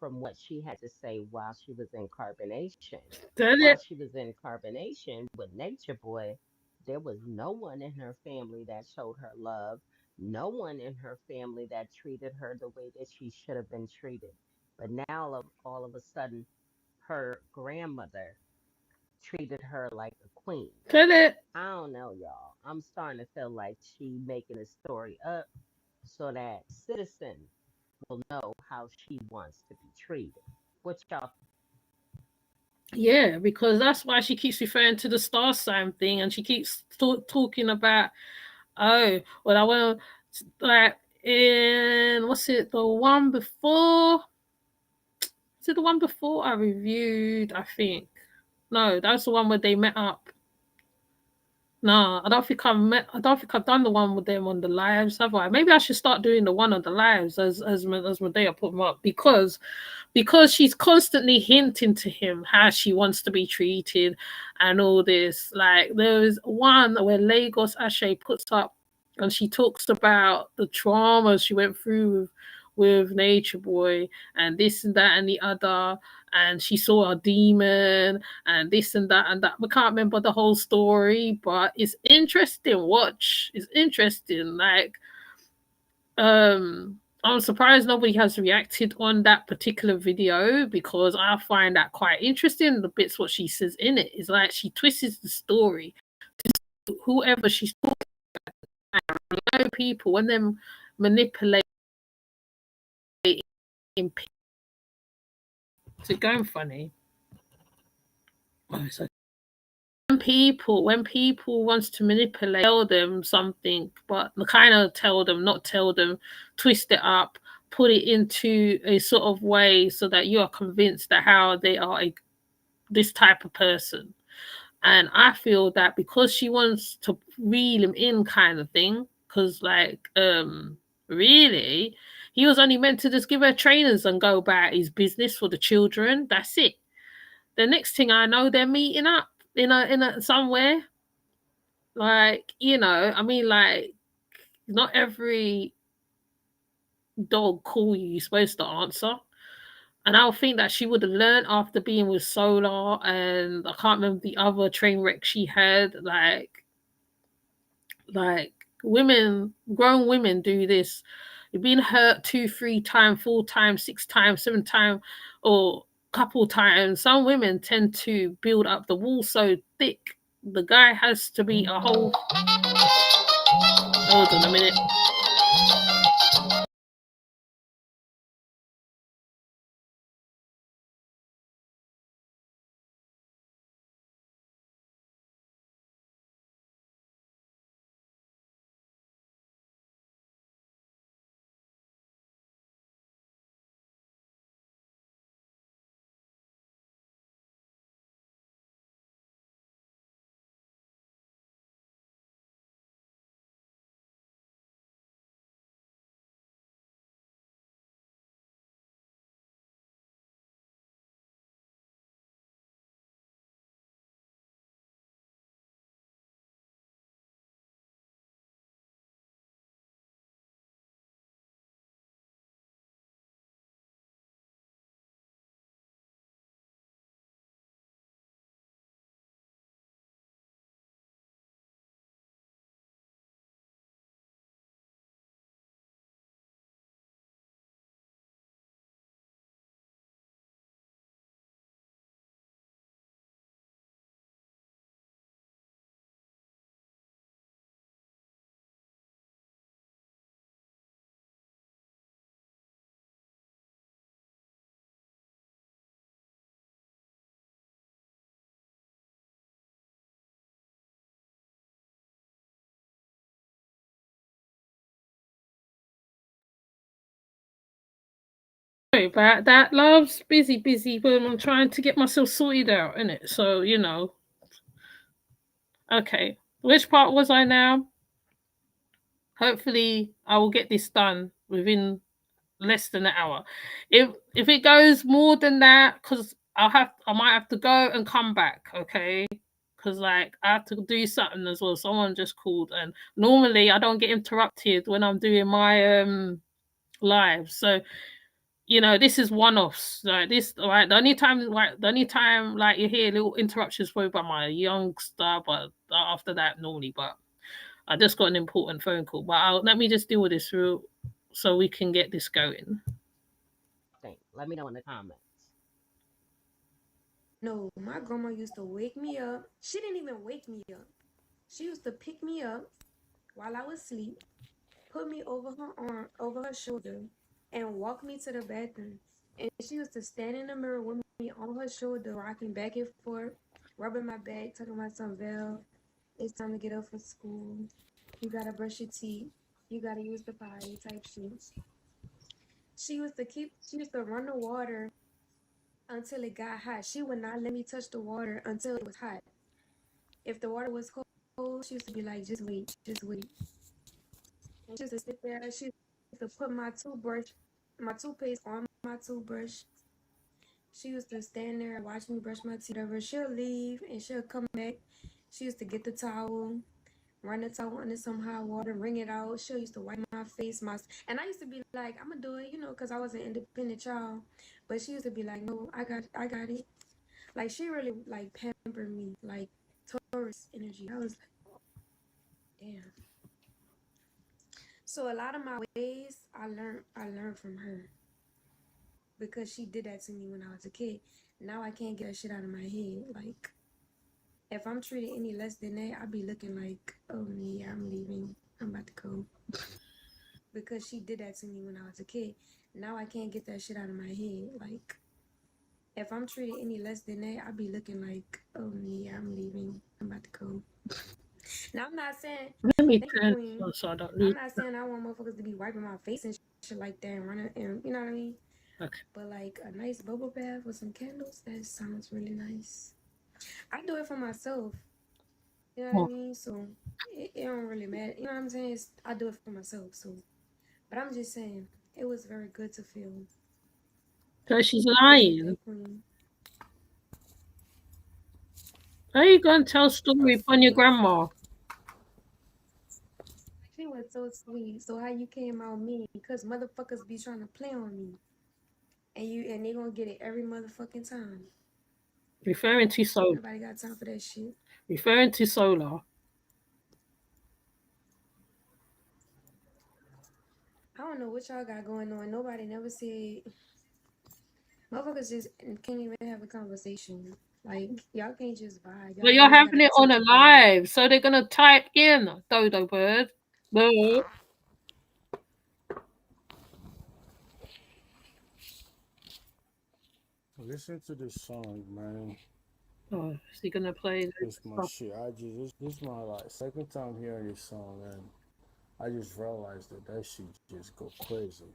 from what she had to say while she was in carbonation. Did While it? she was in carbonation with Nature Boy, there was no one in her family that showed her love, no one in her family that treated her the way that she should have been treated. But now, all of a sudden, her grandmother treated her like a queen. Did it? I don't know, y'all. I'm starting to feel like she making this story up so that citizen will know how she wants to be treated. What y'all Yeah, because that's why she keeps referring to the star sign thing, and she keeps talking about, oh, well, I want to, like, in, what's it, the one before? Is it the one before I reviewed? I think. No, that's the one where they met up. No, I don't think I've met. I don't think I've done the one with them on the lives, have I? Maybe I should start doing the one on the lives as Medea put them up, because she's constantly hinting to him how she wants to be treated and all this. Like, there is one where Lagos Ashe puts up and she talks about the trauma she went through with Nature Boy and this and that and the other, and she saw a demon and this and that and that. We can't remember the whole story, but it's interesting. Watch, it's interesting. Like, I'm surprised nobody has reacted on that particular video, because I find that quite interesting. The bits what she says in it is like she twists the story to whoever she's talking to. People when they manipulate to going funny. Oh, so when people wants to manipulate, tell them something, but kind of tell them, not tell them, twist it up, put it into a sort of way so that you are convinced that how they are this type of person. And I feel that because she wants to reel him in, kind of thing, because like, really, he was only meant to just give her trainers and go about his business for the children. That's it. The next thing I know, they're meeting up in a somewhere. Like, I mean, like, not every dog call you're supposed to answer. And I would think that she would have learned after being with Solar, and I can't remember the other train wreck she had. Like women, grown women do this. You've been hurt 2, 3 times, 4 times, 6 times, 7 times, or couple times. Some women tend to build up the wall so thick. The guy has to be a whole. Hold on a minute. Sorry about that, loves. Busy, busy, but I'm trying to get myself sorted out, innit? So, Okay. Which part was I now? Hopefully, I will get this done within less than an hour. If it goes more than that, because I might have to go and come back. Okay, because like I have to do something as well. Someone just called, and normally I don't get interrupted when I'm doing my live. So this is one offs. Like this, right? The only time like you hear little interruptions probably by my youngster, but after that normally. But I just got an important phone call. But let me just deal with this real, so we can get this going. Think. Let me know in the comments. No, my grandma used to wake me up. She didn't even wake me up. She used to pick me up while I was asleep, put me over her arm, over her shoulder, and walk me to the bathroom. And she used to stand in the mirror with me on her shoulder, rocking back and forth, rubbing my back, talking about some Vel. It's time to get up for school. You gotta brush your teeth. You gotta use the potty type shit. She used to run the water until it got hot. She would not let me touch the water until it was hot. If the water was cold, she used to be like, just wait, just wait. And she used to sit there. She used to put my toothpaste on my toothbrush. She used to stand there and watch me brush my teeth. Whatever. She'll leave and she'll come back. She used to get the towel, run the towel under some hot water, wring it out. She used to wipe my face, and I used to be like, I'm gonna do it, because I was an independent child. But she used to be like, no, I got it. Like she really like pampered me, like Taurus energy. I was like, damn. So a lot of my ways I learned from her because she did that to me when I was a kid. Now I can't get that shit out of my head. Like if I'm treated any less than that, I be looking like, oh yeah, I'm leaving. I'm about to go. Because she did that to me when I was a kid. Now I can't get that shit out of my head. Like if I'm treated any less than that, I be looking like, oh yeah, I'm leaving. I'm about to go. Now I'm not saying, Let me thank you, turn Queen. so I don't I'm lose. not saying I want motherfuckers to be wiping my face and shit like that and running, and you know what I mean. Okay. But like a nice bubble bath with some candles, that sounds really nice. I do it for myself. You know what I Oh, mean? So it don't really matter. You know what I'm saying? I do it for myself. So, but I'm just saying it was very good to feel. so she's What you lying. think, Queen? How you gonna tell I story upon your feel grandma? She was so sweet. So how you came out mean? Because motherfuckers be trying to play on me, and they gonna get it every motherfucking time. Referring to solar. Nobody got time for that shit. Referring to solar. I don't know what y'all got going on. Nobody never said. Motherfuckers just can't even have a conversation. Like y'all can't just vibe. But Y'all you're always having gotta be it on a tilted towards. live, so they're gonna type in dodo bird. No. listen to this song, man. Oh, is he gonna play the This my stuff? shit. This my like second time hearing this song, and I just realized that shit just go crazy.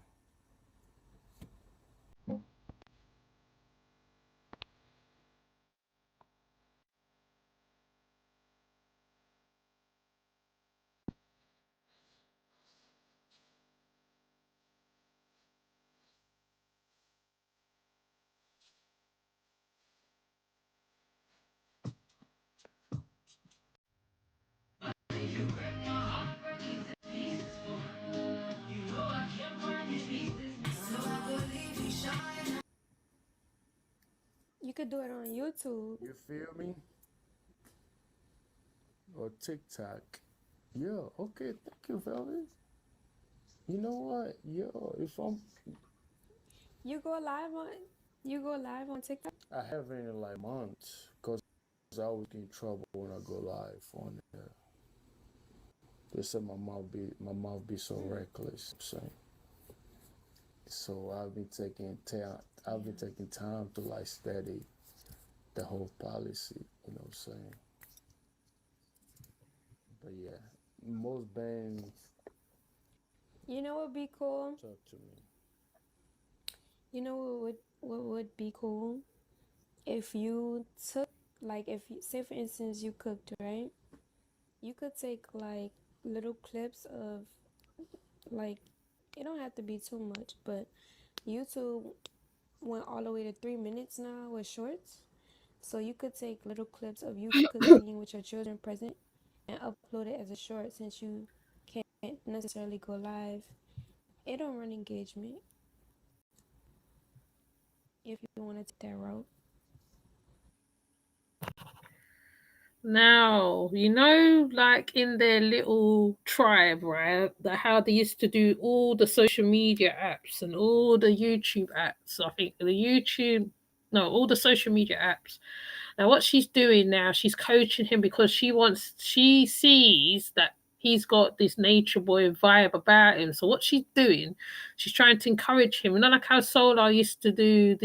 You could do it on YouTube. You feel me? Or TikTok. Yeah, okay, thank you, Velvet. You know what? Yo, if I'm You go live on. You go live on TikTok. I haven't in like months because I always get in trouble when I go live on there. They said my mouth be so reckless. I'm saying. So I've been Yeah. taking time to like study the whole policy, you know what I'm saying? But yeah, most bands You know what would be cool? talk to me. You know what would be cool if you took like if you say for instance you cooked right, you could take like little clips of like it don't have to be too much, but YouTube went all the way to 3 minutes now with shorts. So you could take little clips of you cooking with your children present and upload it as a short since you can't necessarily go live. It don't run engagement if you want to take that route. Now, like in their little tribe, right? How they used to do all the social media apps and all the YouTube apps. I think no, all the social media apps. Now, what she's doing now, she's coaching him because she sees that he's got this nature boy vibe about him. So, what she's doing, she's trying to encourage him. Not like how Solar used to do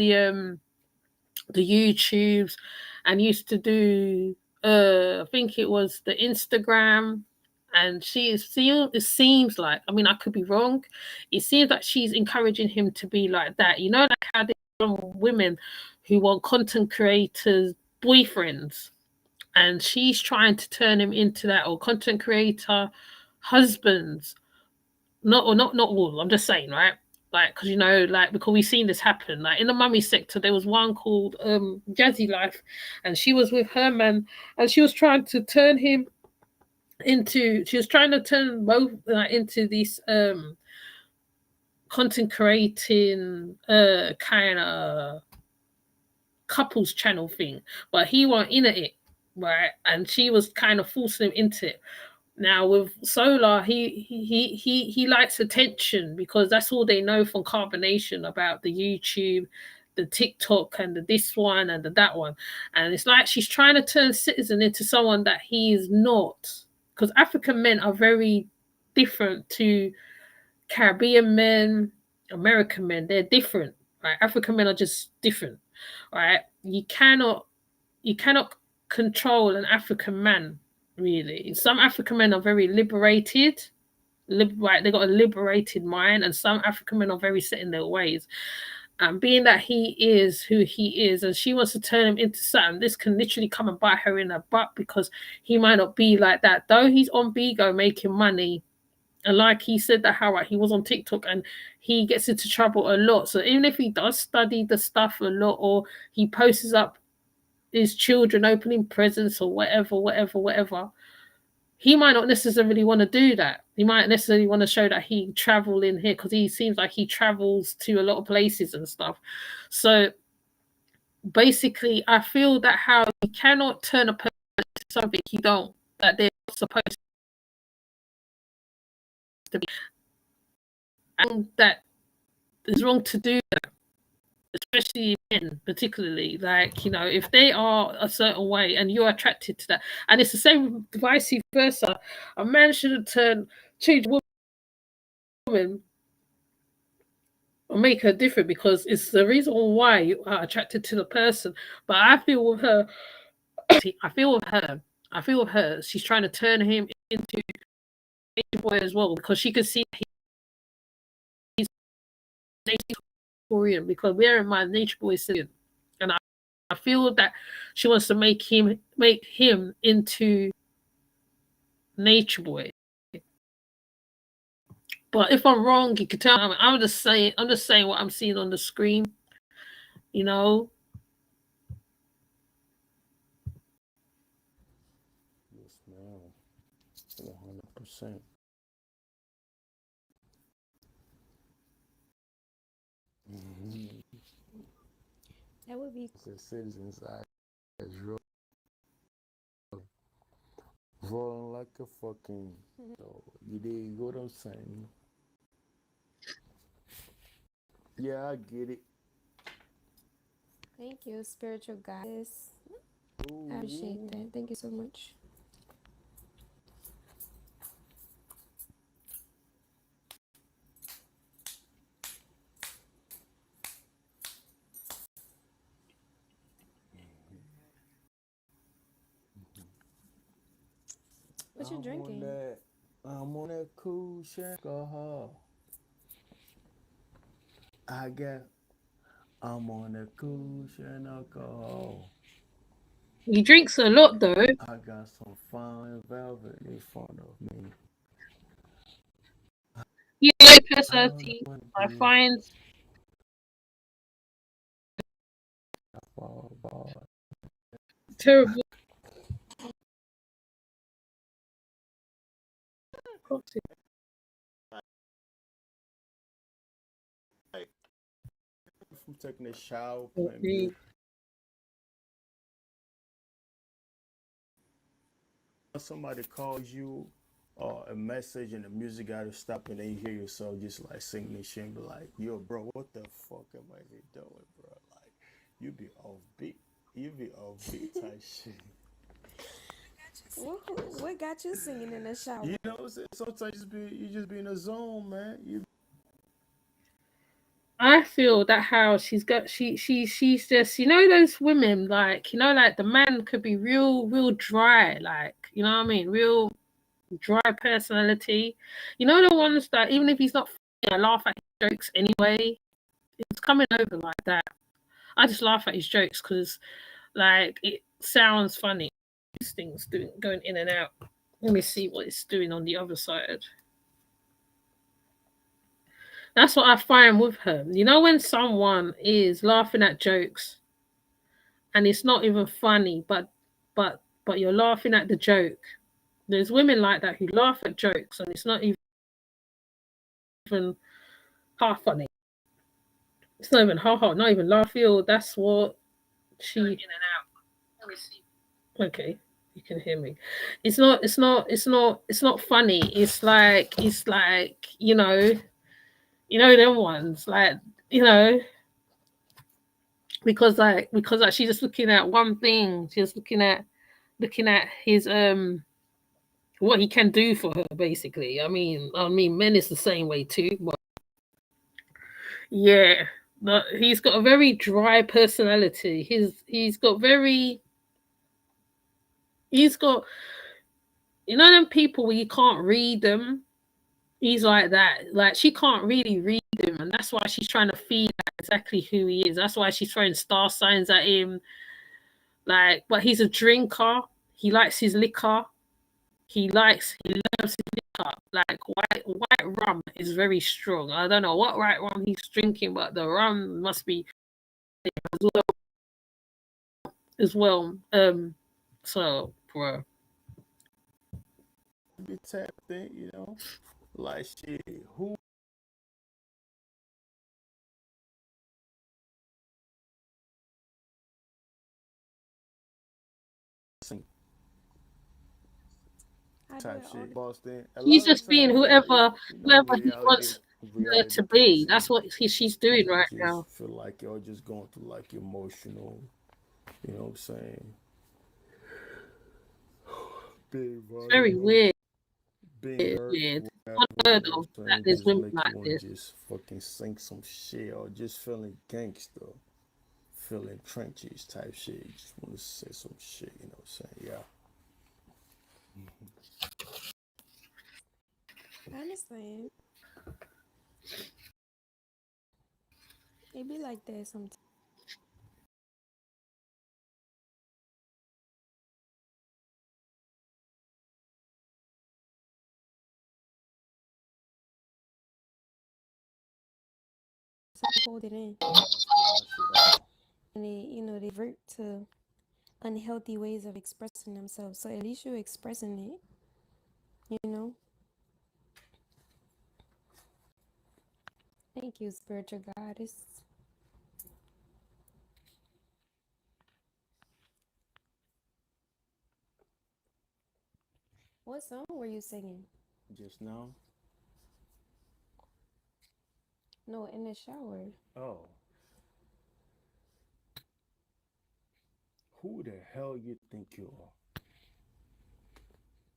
the YouTubes, and used to do I think it was the Instagram. And she is still, it seems like, I mean, I could be wrong, it seems like she's encouraging him to be like that, you know, like how there's some women who want content creators boyfriends, and she's trying to turn him into that, or content creator husbands. Not, or not all, I'm just saying, right? Like, because you know, like, because we've seen this happen, like in the mummy sector, there was one called Jazzy Life, and she was with her man, and she was trying to turn him into, she was trying to turn both into these content creating kind of couples channel thing, but he wasn't in it, right? And she was kind of forcing him into it. Now with Solar, he likes attention because that's all they know from Carbonation about the YouTube, the TikTok, and the this one and the that one. And it's like she's trying to turn Citizen into someone that he is not. Because African men are very different to Caribbean men, American men. They're different, right? African men are just different, right? You cannot control an African man, really. Some African men are very liberated, right? They got a liberated mind, and some African men are very set in their ways. And being that he is who he is, and she wants to turn him into something, this can literally come and bite her in the butt because he might not be like that. Though he's on Bigo making money, and like he said that how he was on TikTok and he gets into trouble a lot. So even if he does study the stuff a lot, or he posts up his children opening presents or whatever, he might not necessarily want to do that. He might necessarily want to show that he traveled in here because he seems like he travels to a lot of places and stuff. So basically, I feel that how you cannot turn a person into something you don't, that they're not supposed to be, and that is wrong to do, especially men, particularly. Like, you know, if they are a certain way and you're attracted to that, and it's the same vice versa. A man shouldn't change a woman or make her different because it's the reason why you are attracted to the person. But I feel with her, I feel with her, I feel with her, she's trying to turn him into a boy as well because she can see he's nature Korean, because bear in mind nature boy is Syrian. And I feel that she wants to make him into nature boy. But if I'm wrong, you can tell me. I'm just saying what I'm seeing on the screen, you know. Yes, ma'am. 100%. Mm-hmm. That would be The citizens as rolling like a fucking. So you dig what I'm saying? Yeah, I get it. thank you, spiritual goddess. I appreciate Ooh. that. Thank you so much. What you I'm on drinking? that. I'm on that cool shit alcohol. I got. I'm on that cool shit alcohol. He drinks a lot though. I got some fine velvet in front of me. He low I don't personality. want I to find fall apart. terrible. From taking a shower, playing music. Somebody calls you or a message and the music got to stop and then you hear yourself just like singing this shit and be like, yo, bro, what the fuck am I doing, bro? Like, you be off beat. You be off beat type shit. What got you singing in the You shower? know what I'm saying? Sometimes you just be in a zone, man. You I feel that how she's just, those women, like, like the man could be real dry, like, you know what I mean, real dry personality. The ones that even if he's not funny, I laugh at his jokes anyway. It's coming over like that. I just laugh at his jokes because, like, it sounds funny. These things going in and out. Let me see what it's doing on the other side. That's what I find with her. When someone is laughing at jokes and it's not even funny, but you're laughing at the joke. There's women like that who laugh at jokes and it's not even half funny. It's not even half, not even laugh. Feel that's what she. In and out. Let me see. Okay, you can hear me. It's not funny. It's like them ones, like, you know because she's just looking at one thing. She's looking at his what he can do for her, basically. I mean, men is the same way too. But yeah, but he's got a very dry personality. He's got them people where you can't read them. He's like that. Like, she can't really read him, and that's why she's trying to feed out exactly who he is. That's why she's throwing star signs at him. Like, but he's a drinker. He likes his liquor. He loves his liquor. Like, white rum is very strong. I don't know what white rum he's drinking, but the rum must be as well. So, bro, Be tapped in, like shit. Who sing I do type it all shit? the Boston. A he's lot of just being times, like whoever he reality, wants her reality to be. person, That's what she's doing right just now. feel like you're just going through like emotional. You know what I'm saying? Being It's very vulnerable, weird. being hurt, Weird. whatever. You Unheard know of what I'm that saying? there's Just women make you like want this. to just fucking sink some shit or just feeling gangster, feeling trenches type shit. You just want to say some shit. You know what I'm saying? Yeah. I understand. It be like that sometimes. Some hold it in, I spit my shit out. and they revert to unhealthy ways of expressing themselves. So at least you're expressing it. Thank you, spiritual goddess. What song were you singing? Just now. No, in the shower. Oh, who the hell you think you are?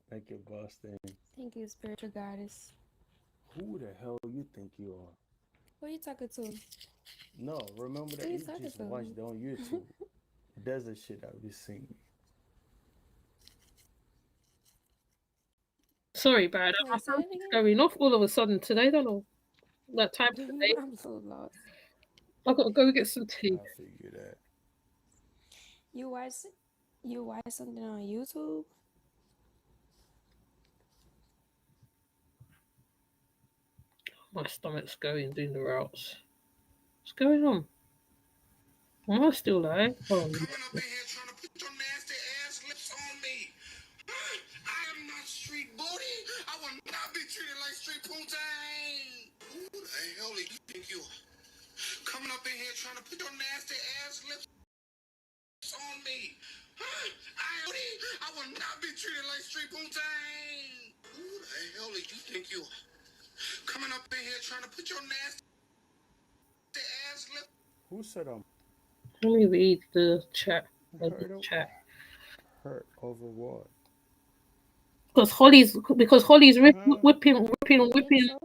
Thank you, Boston. Thank you, spiritual goddess. Who the hell you think you are? Who are you talking to? No, remember Who that are you you talking just watched to? on YouTube. That's the shit I be seeing. Sorry, bad. My Wait, say phone that keeps again. going off all of a sudden today. I don't know that time of the day. I'm so lost. I've got to go get some tea. I figure that. You watch you watch something on YouTube? My stomach's going doing the routes. What's going on? Am I still live? Oh, Coming up in here trying to put your nasty ass lips on me. I am not street booty. I will not be treated like street poontang. Who the hell do you think you are? Coming up in here trying to put your nasty ass lips on me. I will not be treated like street poontang. Who the hell do you think you are? Coming up in here trying to put your nasty ass lips. Who said I'm let me read the chat. The hurt? chat. Hurt over what? Because Holly's Huh? whipping You think so?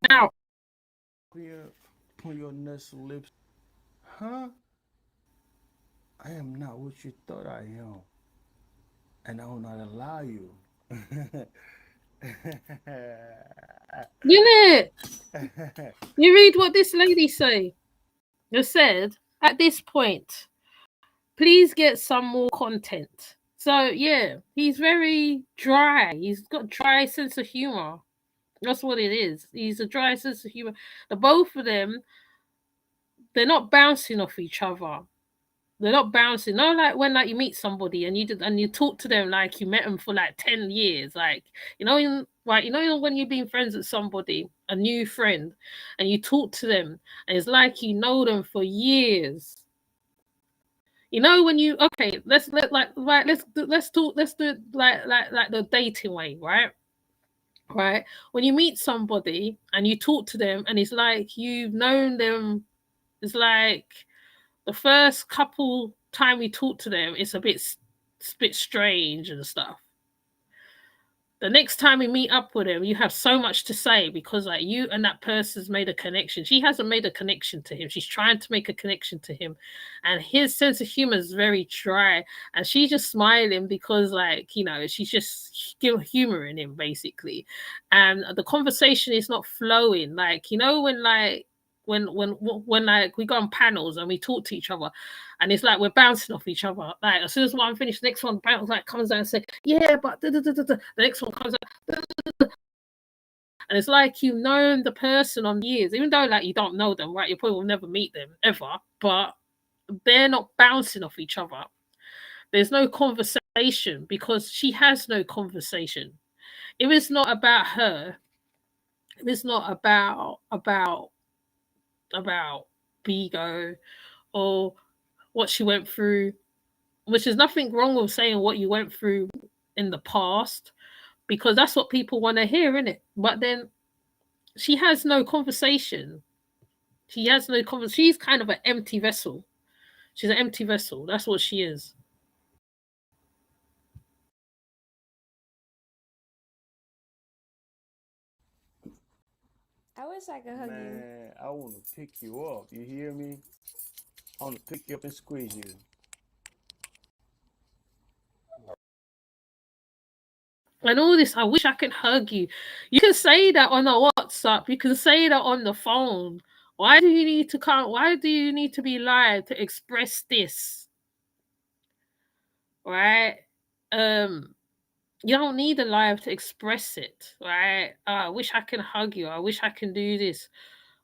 out. Yeah. on your next lips. Huh? I am not what you thought I am. And I will not allow you. You know, you read what this lady say. You said at this point, please get some more content. So yeah, he's very dry. He's got dry sense of humor. That's what it is. He's a dry sense of humor. The both of them, they're not bouncing off each other. They're not bouncing. No, like when like you meet somebody and you talk to them like you met them for like 10 years. Like when you've been friends with somebody, a new friend, and you talk to them, and it's like you know them for years. When you okay, let's do it like the dating way, right? Right? When you meet somebody and you talk to them, and it's like you've known them. It's like the first couple time we talk to them, it's a bit strange and stuff. The next time we meet up with him, you have so much to say because like you and that person's made a connection. She hasn't made a connection to him. She's trying to make a connection to him. And his sense of humor is very dry. And she's just smiling because she's just humoring him basically. And the conversation is not flowing. When like we go on panels and we talk to each other and it's like we're bouncing off each other. Like as soon as one finishes, the next one comes down and says, yeah, but da, da, da, da, da. The next one comes out, and it's like you've known the person on years, even though like you don't know them, right? You probably will never meet them ever, but they're not bouncing off each other. There's no conversation because she has no conversation. If it's not about her, if it's not about Bigo or what she went through, which is nothing wrong with saying what you went through in the past, because that's what people want to hear, isn't it? But then she has no conversation. She has no conversation. She's kind of an empty vessel. She's an empty vessel. That's what she is. I wish I could hug you. Man, I want to pick you up. You hear me? I want to pick you up and squeeze you. And all this, I wish I could hug you. You can say that on the WhatsApp. You can say that on the phone. Why do you need to come? Why do you need to be live to express this? Right? Um, you don't need a live to express it, right? I wish I can hug you. I wish I can do this.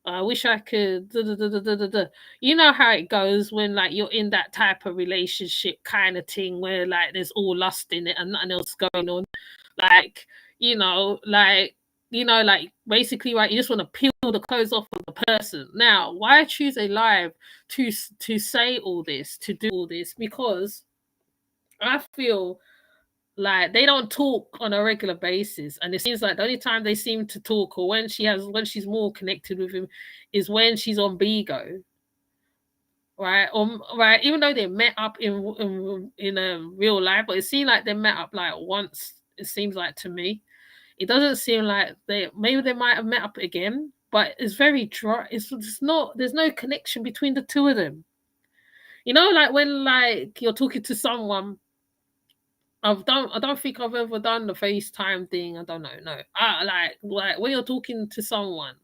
I wish I could. Da, da, da, da, da, da, da. You know how it goes when like you're in that type of relationship kind of thing where like there's all lust in it and nothing else going on. Like like basically, right? You just want to peel the clothes off of the person. Now, why choose a live to say all this, to do all this? Because I feel like they don't talk on a regular basis, and it seems like the only time they seem to talk, or when she's more connected with him, is when she's on Bigo, right? Right, even though they met up in real life, but it seems like they met up like once. It seems like to me, it doesn't seem like they might have met up again, but it's very dry. It's not. There's no connection between the two of them. Like when like you're talking to someone. I don't think I've ever done the FaceTime thing. I don't know. No. Like when you're talking to someone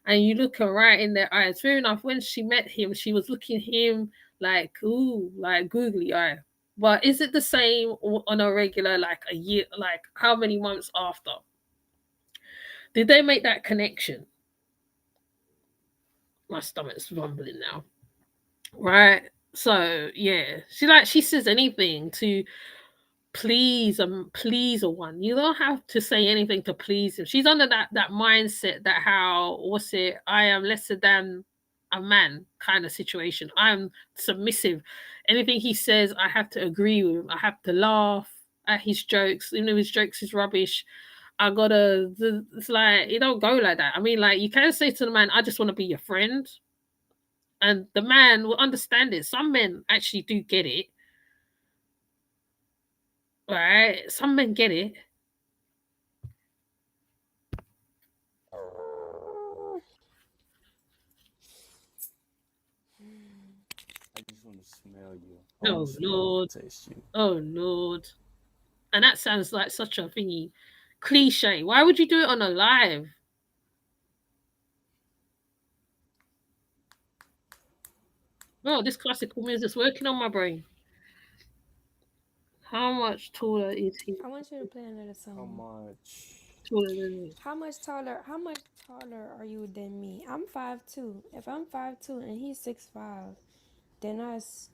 and you look her right in their eyes. Fair enough. When she met him, she was looking at him like ooh, like googly eye. But is it the same on a regular, like a year, like how many months after? Did they make that connection? My stomach's rumbling now. Right. So yeah, she says anything to please a one. You don't have to say anything to please him. She's under that mindset that how what's it? I am lesser than a man kind of situation. I'm submissive. Anything he says, I have to agree with him. I have to laugh at his jokes, even if his jokes is rubbish. I gotta. It's like it don't go like that. I mean, like you can say to the man, "I just want to be your friend," and the man will understand it. Some men actually do get it, right? Some men get it. Oh Honestly, I Lord. detest you. Oh Lord. And that sounds like such a thingy cliche. Why would you do it on a live? Oh, this classical music's working on my brain. How much taller is he? I want you to play another How song. much? Taller than me. How much taller are you than me? I'm 5'2". If I'm 5'2" and he's 6'5", then us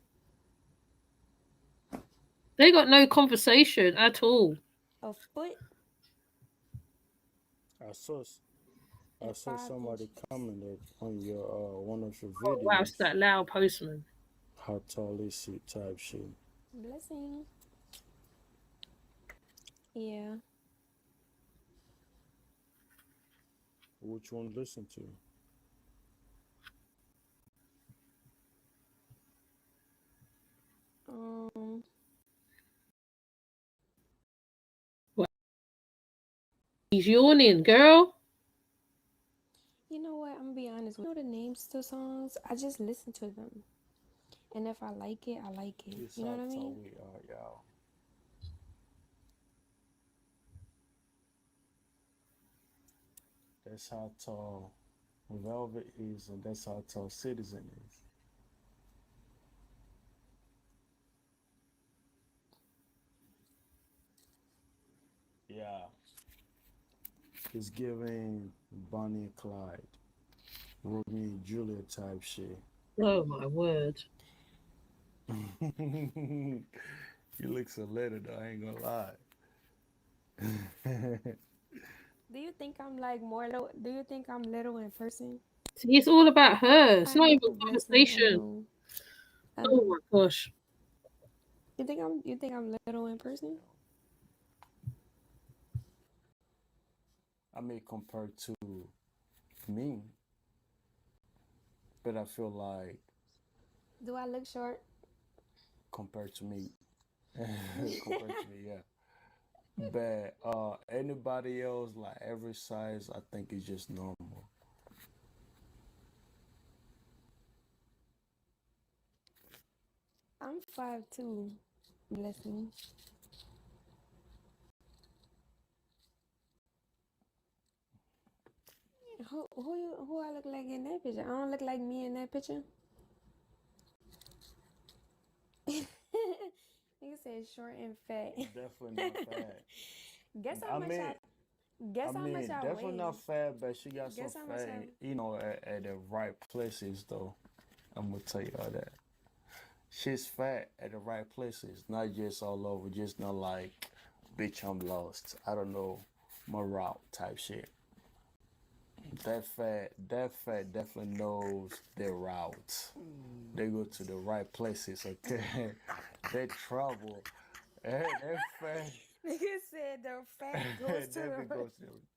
They got no conversation at all. a foot I saw I and saw five somebody inches. commented on your one of your Oh wow, it's videos. that loud postman. How tall is he? Type shit. Blessing. Yeah. Which one listen to? Um. Well, he's yawning, girl. You know what? I'm gonna be honest. With you. I know the names to songs. I just listen to them, and if I like it, I like it. This You know how what I tall mean? we are, y'all. That's how tall Velvet is, and that's how tall Citizen is. Yeah, it's giving Bonnie and Clyde, Romeo and Juliet type shit. Oh my word. You look so little though, I ain't gonna lie. Do you think I'm like more little? Do you think I'm little in person? See, it's all about her. It's I not even know, blessing. I conversation. know. I Oh know. my gosh. You think I'm little in person? I mean, compared to me, but I feel like Do I look short? compared to me, compared to me, yeah. But anybody else, like every size, I think is just normal. I'm 5'2". Blessing. Who I look like in that picture? I don't look like me in that picture. You said short and fat. Definitely not fat. guess how I much mean, I guess how much I definitely weigh. not fat, but she got some Guess how much fat, I at the right places though. I'm gonna tell you all that. She's fat at the right places, not just all over, just not like, bitch, I'm lost. I don't know my route type shit. That fat definitely knows their routes. They go to the right places, okay? They travel. That fat, Nigga said the fat goes to definitely the goes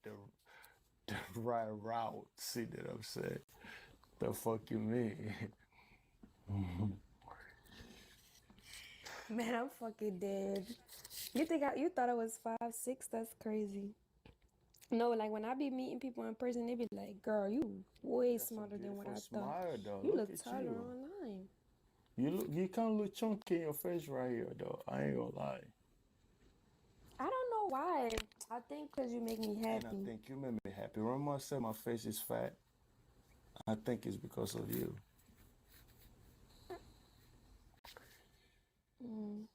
to the right route. See that I'm saying? The fuck you mean? Man, I'm fucking dead. You thought I was 5'6"? That's crazy. No, like when I be meeting people in person, they be like, "Girl, you way You got some smarter than what beautiful I thought. smile though. You Look look at taller you. online." You kind of look chunky in your face right here though. I ain't gonna lie. I don't know why. I think because you make me And I happy. think you made me happy. Remember I said my face is fat? I think it's because of you. Mm.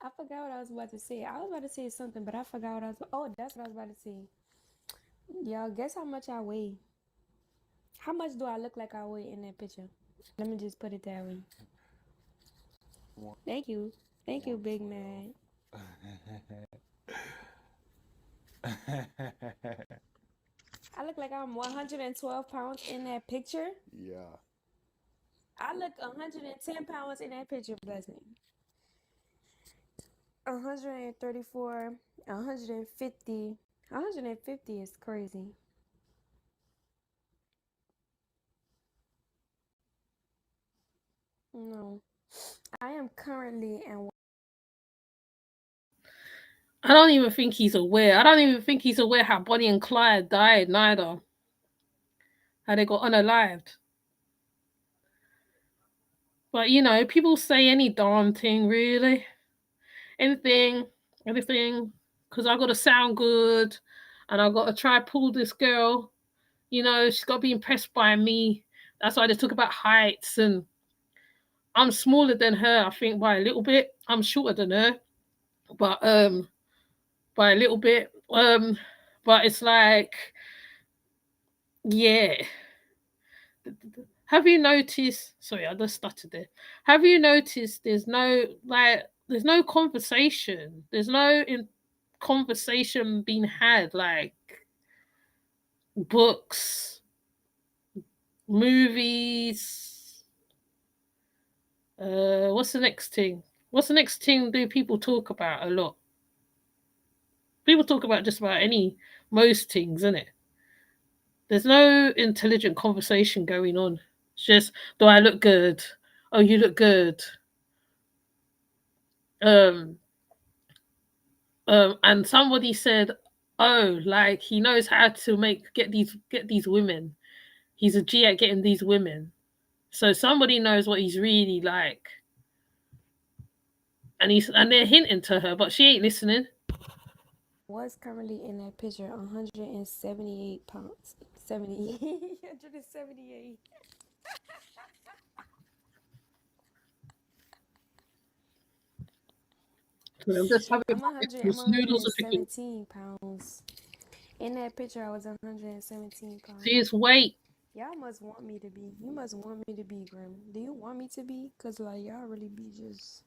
I forgot what I was about to say. I was about to say something, but I forgot what I was. Oh, that's what I was about to say. Y'all, guess how much I weigh? How much do I look like I weigh in that picture? Let me just put it that way. One, Thank you. Thank you, Big 112. Man. I look like I'm 112 pounds in that picture. Yeah. I look 110 pounds in that picture, blessing. 134, 150. 150 is crazy. No. I am currently in I don't even think he's aware. I don't even think he's aware how Bonnie and Clyde died, neither. How they got unalived. But people say any darn thing, really. Anything, anything. Because I got to sound good and I got to try pull this girl. She's got to be impressed by me. That's why they talk about heights. And I'm smaller than her, I think, by a little bit. I'm shorter than her, but by a little bit. But it's like, yeah. Have you noticed? Sorry, I just stuttered there. Have you noticed? There's no conversation. There's no conversation being had, like books, movies. What's the next thing? What's the next thing do people talk about a lot? People talk about just about most things, isn't it? There's no intelligent conversation going on. It's just, do I look good? Oh, you look good. Um, and somebody said, "Oh, like he knows how to get these women. He's a G at getting these women. So somebody knows what he's really like." And they're hinting to her, but she ain't listening. Was currently in that picture 178 pounds. 70. 178. So I'm just having I'm 100. I'm breakfast. Noodles are picking. 117 pounds. In that picture, I was 117 See his pounds. weight. Y'all must want me to be. You must want me to be grim. Do you want me to be? Cause like y'all really be just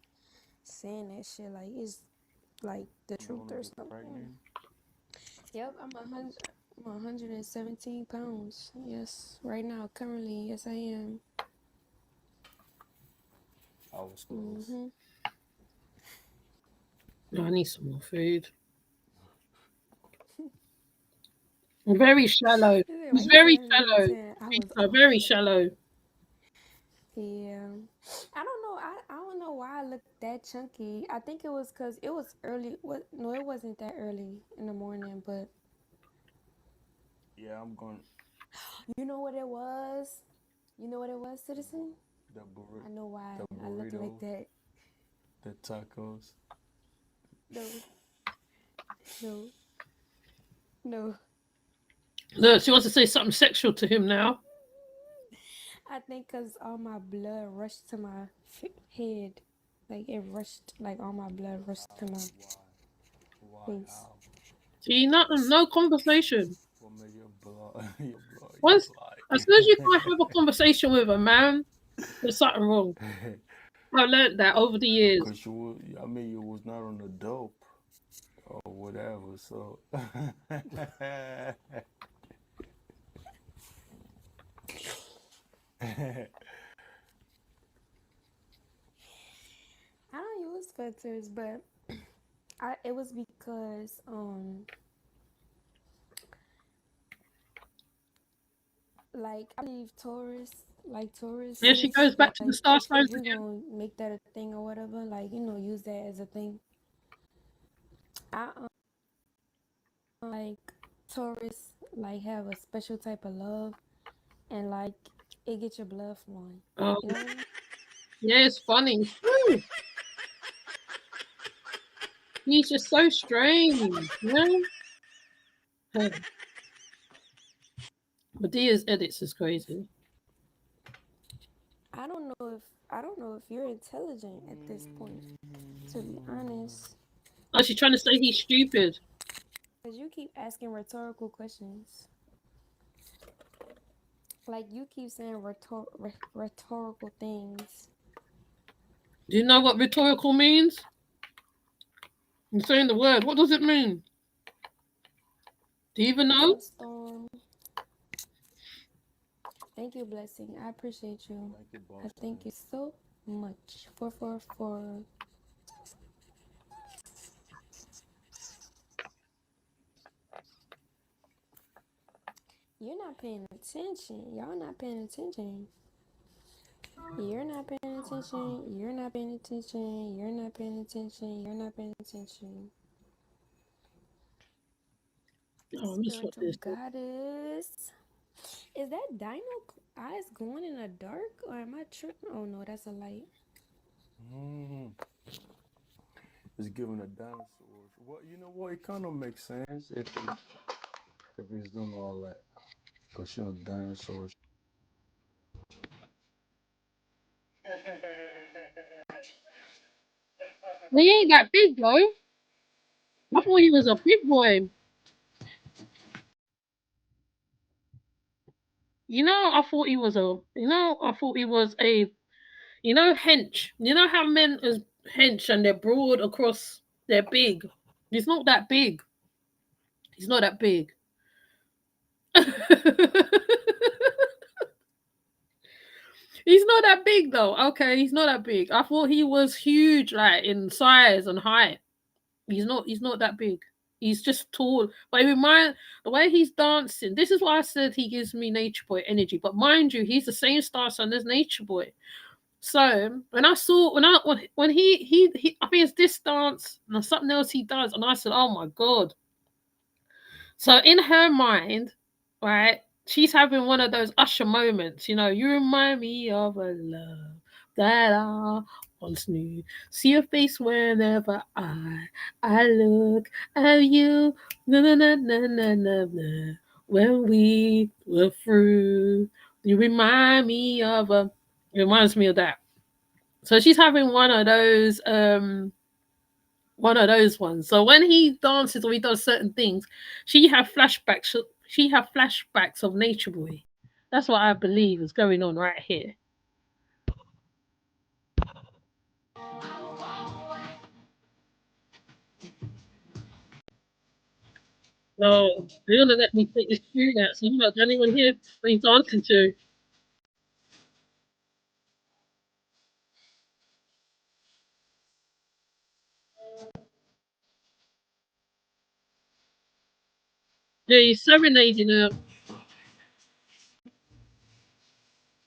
saying that shit like it's like the You truth wanna or be something. pregnant? Yep, I'm 117 pounds. Yes, right now, currently, yes, I am. I was close. Mhm. Oh, I need some more food. Very shallow. Why He's you say very shallow. 110? I was Very shallow. yeah. I don't know. I don't know why I looked that chunky. I think it was because it was early. What? No, it wasn't that early in the morning. But Yeah, I'm going you know what it was? You know what it was, citizen? the I know why the I look like burrito, that. the tacos. No, no, no. Look, she wants to say something sexual to him now. I think because all my blood rushed to my head. Like it rushed, like all my blood rushed to my Why? Why? face. How? See, no conversation. What made your blood your Once, as soon as you can't blood? have a conversation with a man, there's something wrong. I learned that over the years. Cause I mean, you was not on the dope or whatever. So, I don't use filters, but it was because like I believe There she Tauruses, goes back to the like star signs if you again. gonna make that a thing or whatever, like use that as a thing. I like Taurus like have a special type of love and like it get your blood flowing. Oh, You know what I mean? yeah, it's funny. Woo, he's just so strange, Huh. Medea's edits is crazy. I don't know if you're intelligent at this point, to be honest. Oh, she's trying to say he's stupid. Because you keep asking rhetorical questions. Like you keep saying rhetorical things. Do you know what rhetorical means? I'm saying the word. What does it mean? Do you even know? Welcome, Storm. Thank you, Blessing. I appreciate you. thank you, I thank Boston. you so much. For. You're not paying attention. Y'all not paying attention. You're not paying attention. You're not paying attention. You're not paying attention. You're not paying attention. Oh, I miss what Spiritual this is. goddess. Is that dino eyes glowing in the dark, or am I tripping? Oh no, that's a light. Mm, it's giving a dinosaur. Well, you know what? It kind of makes sense if it's doing all that. Because, dinosaurs. He ain't that big though. I thought he was a big boy. I thought he was a. I thought he was a. Hench. You know how men is hench and they're broad across. They're big. He's not that big. He's not that big. He's not that big though. Okay, he's not that big. I thought he was huge, like in size and height. He's not. He's not that big. He's just tall. But the way he's dancing. This is why I said he gives me Nature Boy energy. But mind you, he's the same star sign as Nature Boy. So when he I think it's this dance and something else he does, and I said, oh my god. So in her mind, right, she's having one of those Usher moments. You remind me of a love that I once knew. See your face whenever I look at you. Na na na na na na na. When we were through, you remind me of a. It reminds me of that. So she's having one of those ones. So when he dances or he does certain things, she have flashbacks. She have flashbacks of Nature Boy. That's what I believe is going on right here. No, they're gonna let me take this tune out, so I'm not the only one here that he's dancing to. Yeah, he's serenading her.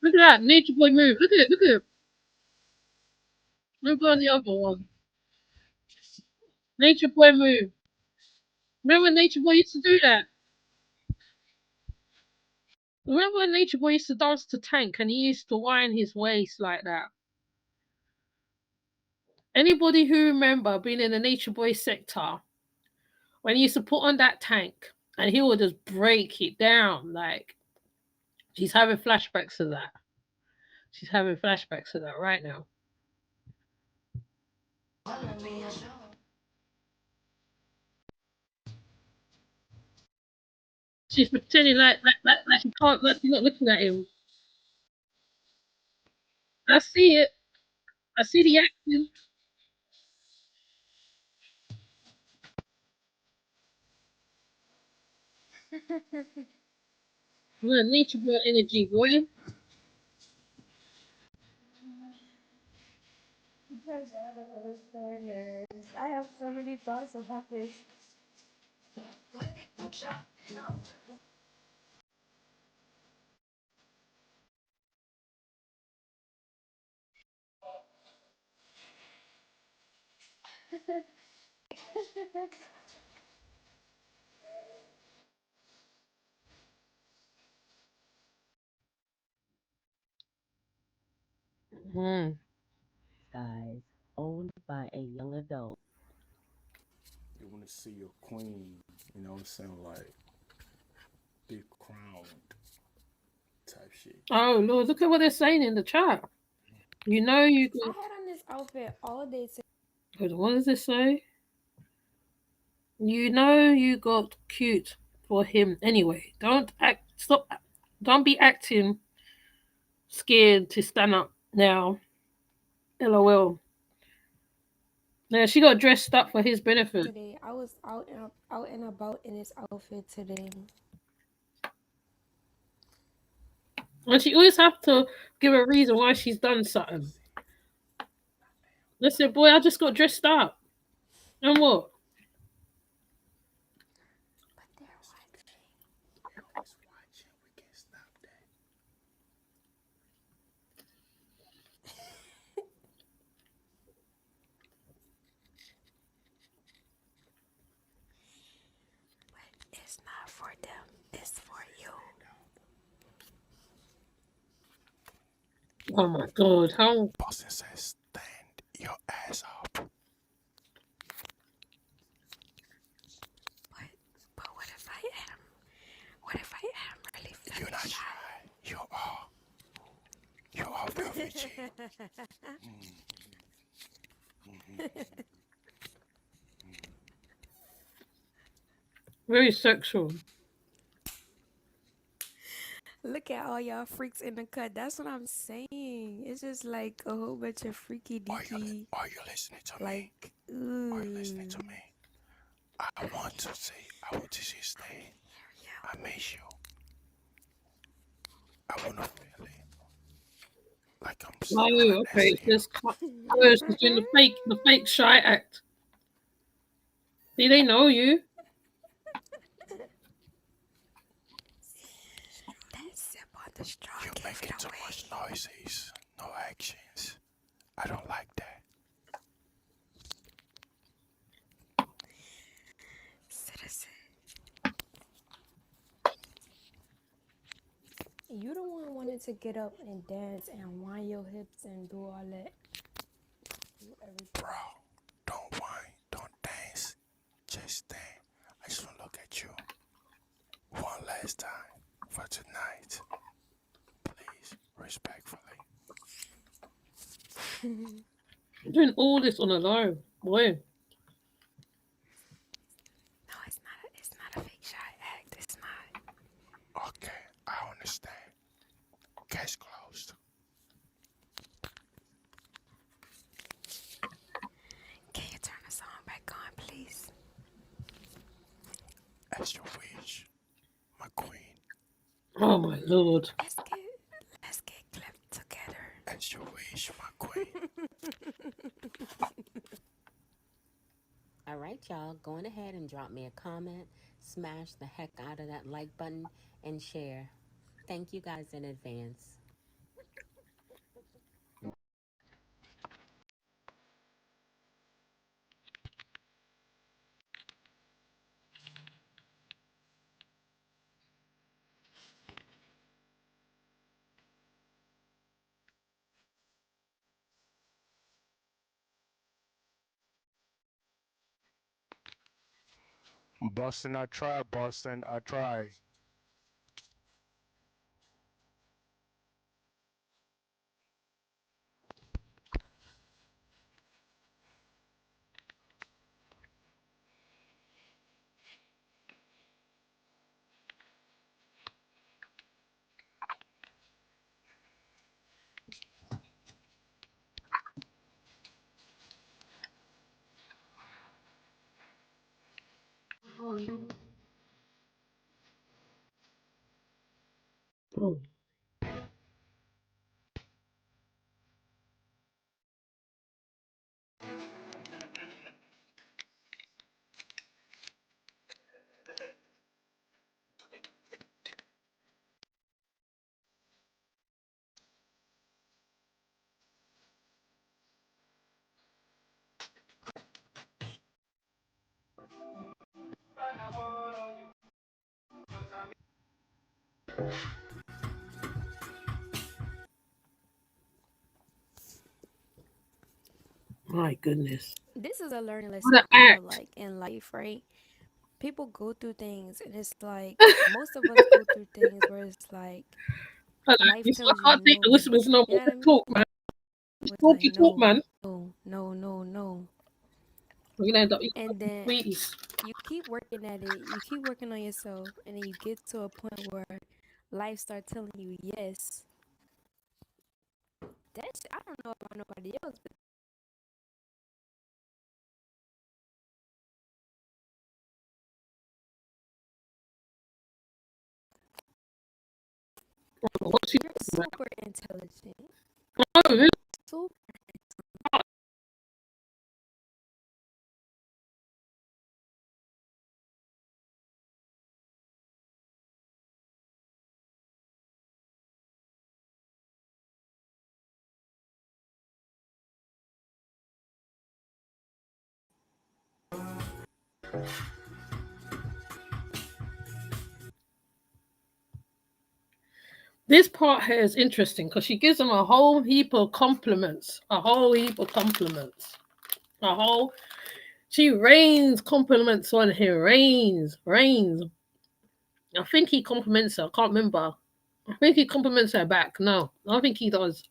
Look at that, Nature Boy move. Look at it, look at it. Look on the other one. Nature Boy move. Remember when Nature Boy used to do that? Remember when Nature Boy used to dance to Tank and he used to wind his waist like that? Anybody who remember being in the Nature Boy sector when he used to put on that tank and he would just break it down, like she's having flashbacks of that. She's having flashbacks of that right now. She's pretending like she can't, like she's not looking at him. I see it. I see the acting. Nature Boy energy, boy. I have so many thoughts about this. Mm. Guys, owned by a young adult. You want to see your queen, what I'm saying? Like, big crowned type shit. Oh Lord, look at what they're saying in the chat. You know you I got. had on this outfit all day today. Hold on, what does this say? You know you got cute for him anyway. Don't act. Stop. Don't be acting scared to stand up now. LOL. Yeah, she got dressed up for his benefit. I was out and about in this outfit today. And she always have to give a reason why she's done something. Listen, boy, I just got dressed up. And what? But they're It's okay. watching. Everybody's watching. We can't stop that. But it's not Oh my god, how Boston says, stand your ass up. But what if I am? What if I am really You're very not shy? shy. You are. You are Velvet G. very sexual. Look at all y'all freaks in the cut. That's what I'm saying. It's just like a whole bunch of freaky deaky. Are you listening to me? Like, Are you listening to ooh. me? I want to see you stay. I miss you. I want to feel it. Like I'm Oh, right okay. next to It's you. this oh, she's doing the fake shy act. See, they know you. That sip on the straw You're gave it making too much away. noises. No actions. I don't like that. Citizen. You the one wanted to get up and dance and wind your hips and do all that. Do everything. Bro, don't whine. Don't dance. Just stand. I just want to look at you. One last time. For tonight. Please. Respectfully. You're doing all this on a low. Boy. No, it's not a fake shy act. It's not. Okay, I understand. Case closed. Can you turn the song back on, please? As you wish, my queen. Oh my lord. Let's get clipped together. As you wish, my queen. All right, y'all, go on ahead and drop me a comment, smash the heck out of that like button, and share. Thank you guys in advance. Boston, I try. Boston, I try. Oh. My goodness. This is a learning What lesson an I feel act. like in life, right? People go through things and it's like most of us go through things where it's like Hello. life I tells you can't take the no. whispers no You more. know what I mean? Talk, man. It's like Talky talk, no, man. no, no, no. We're gonna end up eating And then sweeties. you keep working at it, you keep working on yourself, and then you get to a point where life starts telling you yes. That's I don't know about nobody else, but What's he you're talking super intelligent. about? Oh, really? Super. This part here is interesting because she gives him a whole heap of compliments. A whole heap of compliments. A whole. She rains compliments on him. Rains. I think he compliments her. I can't remember. I think he compliments her back. No, I don't think he does.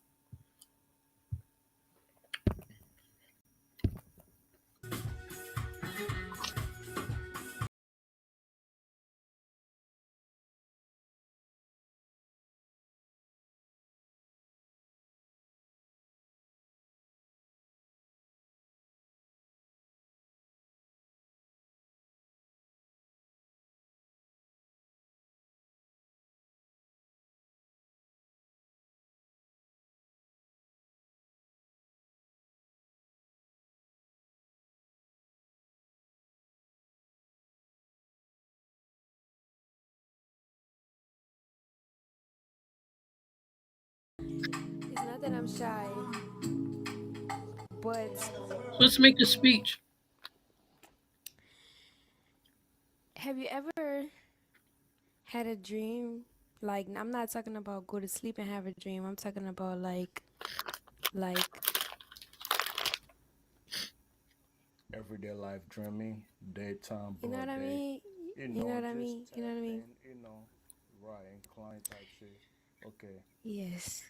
It's not that I'm shy, but Let's make a speech. have you ever had a dream? Like, I'm not talking about go to sleep and have a dream. I'm talking about like, Everyday life dreaming, daytime, you know what broad I day. mean? You You know know, what I just mean? You know what I mean? tapping, right, incline type shit. Okay. Yes.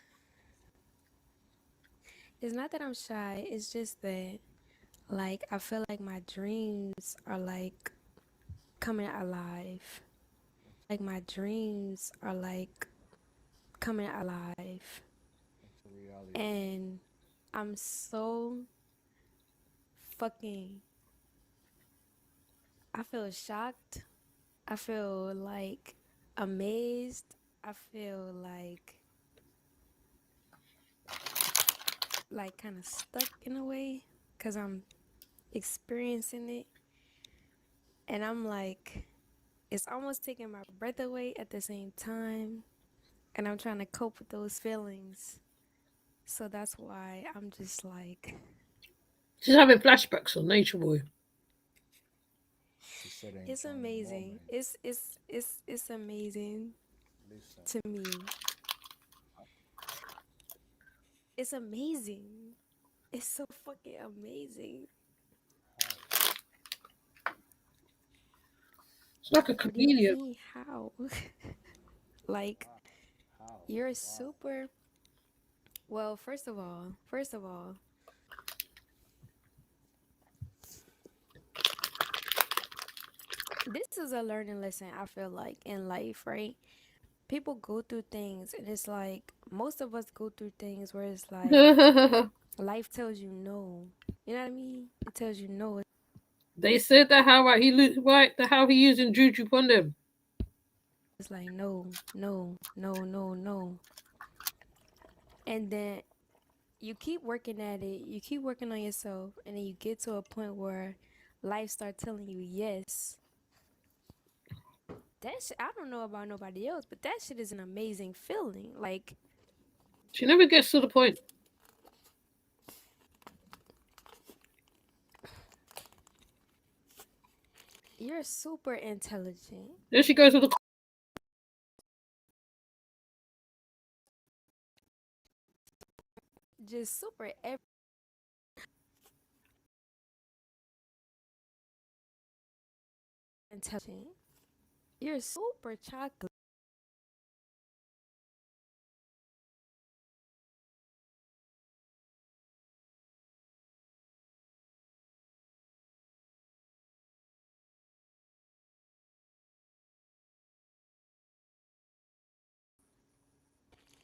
It's not that I'm shy. It's just that, like, I feel like my dreams are like coming alive. My dreams are like coming alive. Into reality. And I'm so fucking, I feel shocked. I feel like amazed. I feel like kind of stuck in a way because I'm experiencing it. And I'm like, it's almost taking my breath away at the same time. And I'm trying to cope with those feelings. So that's why I'm just like, She's having flashbacks on Nature Boy. She said it's enjoying the amazing. moment. It's amazing Listen, to me. It's amazing. It's so fucking amazing. how? It's like a What do you chameleon. mean? How? Like, How? How? you're Why? super. Well, first of all, this is a learning lesson I feel like in life, right? People go through things, and it's like most of us go through things where it's like life tells you no. You know what I mean? It tells you no. They said that how right the how he using juju on them. It's like no, no, no, no, no. And then you keep working at it, you keep working on yourself, and then you get to a point where life starts telling you yes. That shit, I don't know about nobody else, but that shit is an amazing feeling. Like, She never gets to the point. you're super intelligent, Then she goes to the just super intelligent. You're super chocolate.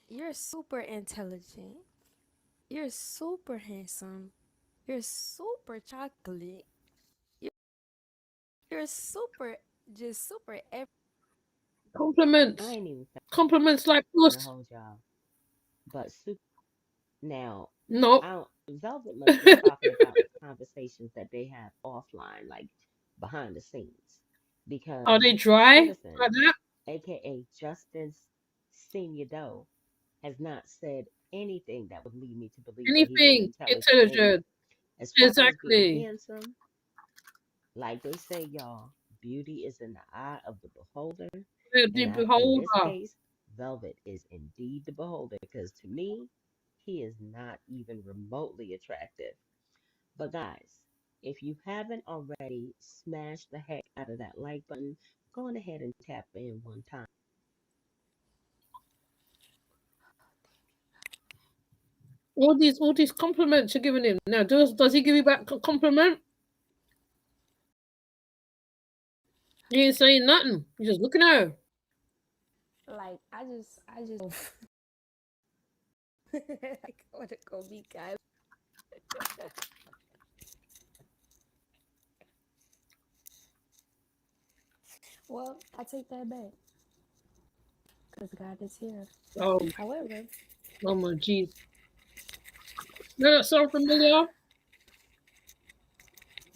You're super intelligent. You're super handsome. You're super chocolate. You're, you're super, just super. I compliments. ain't even Compliments like finna puss. hold y'all. But super now, No. I don't, Velvet must be talking about the conversations that they have offline, like behind the scenes. Are Because they dry Citizen, like that? aka Justice Senior Doe, has not said anything that would lead me to believe that he's an Anything intelligent man. Like, intelligent. As far as being Exactly. handsome, like they say, y'all, beauty is in the eye of the beholder. The And in this beholder. case, Velvet is indeed the beholder because to me, he is not even remotely attractive. But guys, if you haven't already, smash the heck out of that like button. Go on ahead and tap in one time. All these compliments you're giving him. Now, does he give you back a compliment? He ain't saying nothing. He's just looking at her. Like I just like I wanna go be guys. Well, I take that back because God is here. Oh, However, oh my jeez. Does that sound familiar?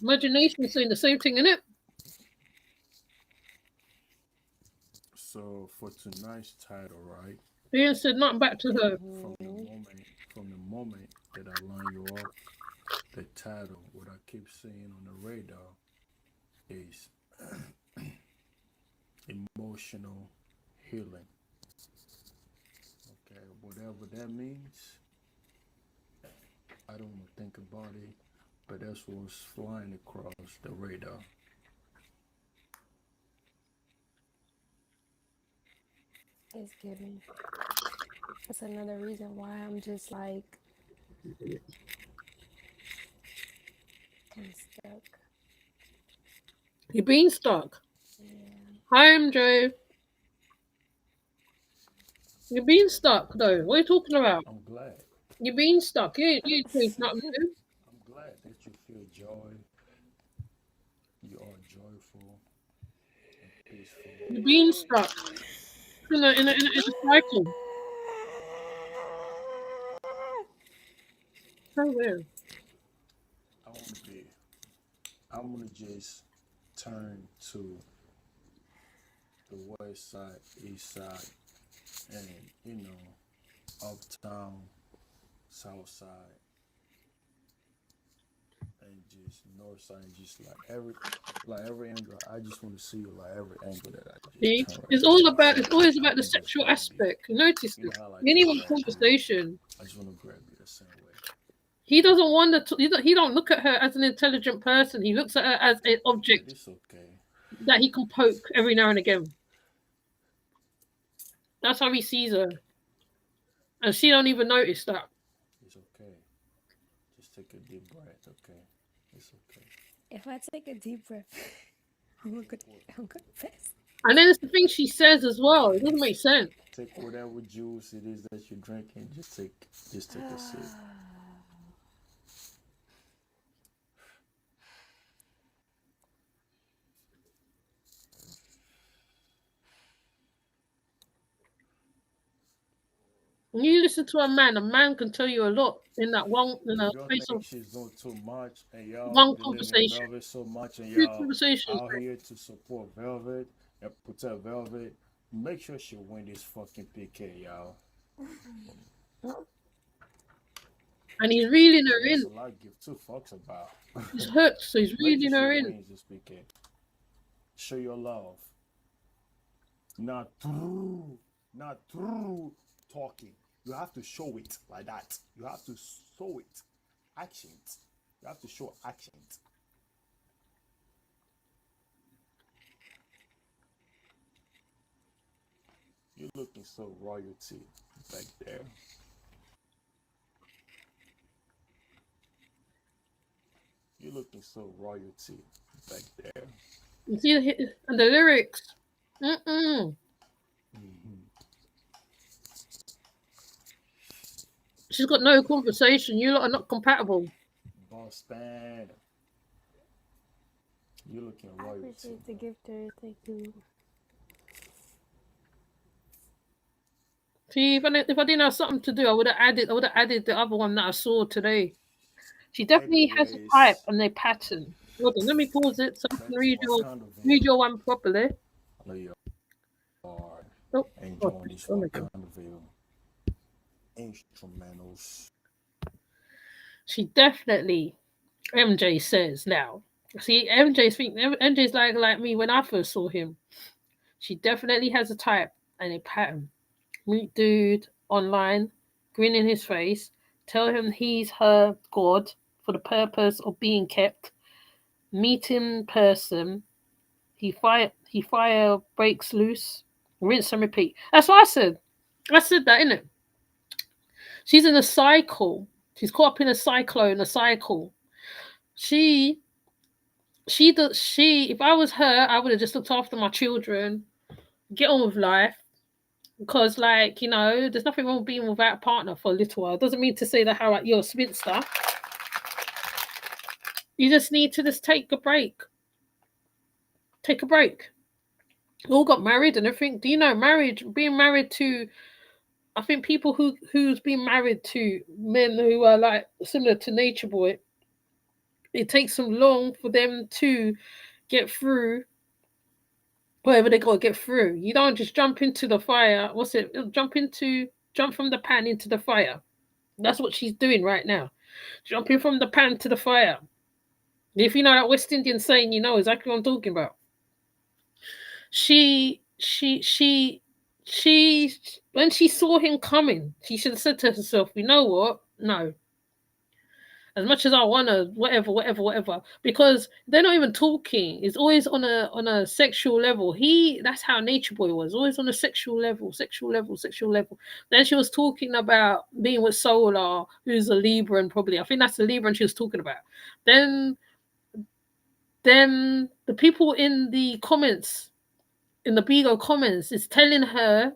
Imagination is saying the same thing, innit? So for tonight's title, right? He ain't said nothing back to her. From the mhm, moment, from the moment that I line you up, the title, what I keep seeing on the radar is emotional healing. Okay, whatever that means, I don't want to think about it, but that's what's flying across the radar. it's given. That's another reason why I'm just like kind of stuck. You're being stuck. Yeah, Hi, MJ. You're being stuck, though. What are you talking about? I'm glad. You're being stuck. You ain't changed nothing, dude. I'm glad that you feel joy. You are joyful and peaceful. You're being stuck in a cycle. So weird. I want to be. I want to just turn to the west side, east side, and uptown, south side, and just north side, and just like every angle. I just want to see like every angle that I just See? turn right It's now. all about So it's always I about the can just sexual grab you. aspect. You notice You this. know how like just Anyone's grab you. conversation, I just want to grab you the same way. he doesn't want to. He don't look at her as an intelligent person. He looks at her as an But object it's okay. that he can poke every now and again. That's how he sees her, and she don't even notice that. It's okay. Just take a deep breath. Okay. It's okay. if I take a deep breath, I'm gonna pass. And then it's the thing she says as well. It doesn't make sense. Take whatever juice it is that you're drinking. Just take a sip. When you listen to a man can tell you a lot in that one in If a y'all space think of she's doing too much and y'all one believe in conversation. Velvet so much and Two y'all conversations. out here to support Velvet and protect Velvet, make sure she win this fucking PK, y'all. And he's reeling Cause her that's in. a lot to give two fucks about. He's hurt, so he's Make sure reeling she her in. wins this PK. Show your love. Not through, not through talking. You have to show it like that. You have to show it. Actions. You have to show actions. You're looking so royalty back there. You're looking so royalty back there. You see, and the lyrics. Mm-mm. Mm-hmm. She's got no conversation. You lot are not compatible. Boss man, you're looking I royalty. appreciate the gifters. Thank you. See, if I didn't have something to do, I would have added the other one that I saw today. She definitely has a type Anyways, and a pattern. Hold on, let me pause it so I back can to read your read Wakandaville. your one properly. I know you are Oh, God, enjoying these oh my God. Wakandaville instrumentals. She definitely, MJ says now. See, MJ's like me when I first saw him. She definitely has a type and a pattern. meet dude online, grin in his face, tell him he's her god for the purpose of being kept, meet him in person, he fire breaks loose, rinse and repeat. That's what I said. I said that, innit? She's in a cycle. She's caught up in a cyclone, a cycle. She she does she if I was her, I would have just looked after my children, get on with life. Because like, there's nothing wrong with being without a partner for a little while. It doesn't mean to say that how you're a spinster. You just need to just take a break. Take a break. We all got married and everything. Do you know marriage being married to I think people who's been married to men who are like similar to Nature Boy, it takes them long for them to get through whatever they gotta get through. You don't just jump into the fire. What's it? Jump from the pan into the fire. That's what she's doing right now. Jumping from the pan to the fire. If you know that West Indian saying, you know exactly what I'm talking about. She she she she when she saw him coming, she should have said to herself, you know what? No, as much as I wanna, whatever, because they're not even talking. It's always on a sexual level. That's how Nature Boy was, always on a sexual level. Then she was talking about being with Solar, who's a Libra, and probably I think that's the Libra she was talking about. Then the people in the comments, in the bigo comments, is telling her,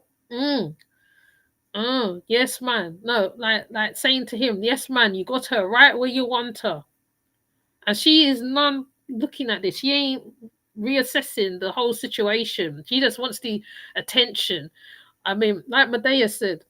oh, yes, man. No, like saying to him, yes, man, you got her right where you want her. And she is none looking at this. She ain't reassessing the whole situation. She just wants the attention. I mean, like Medea said,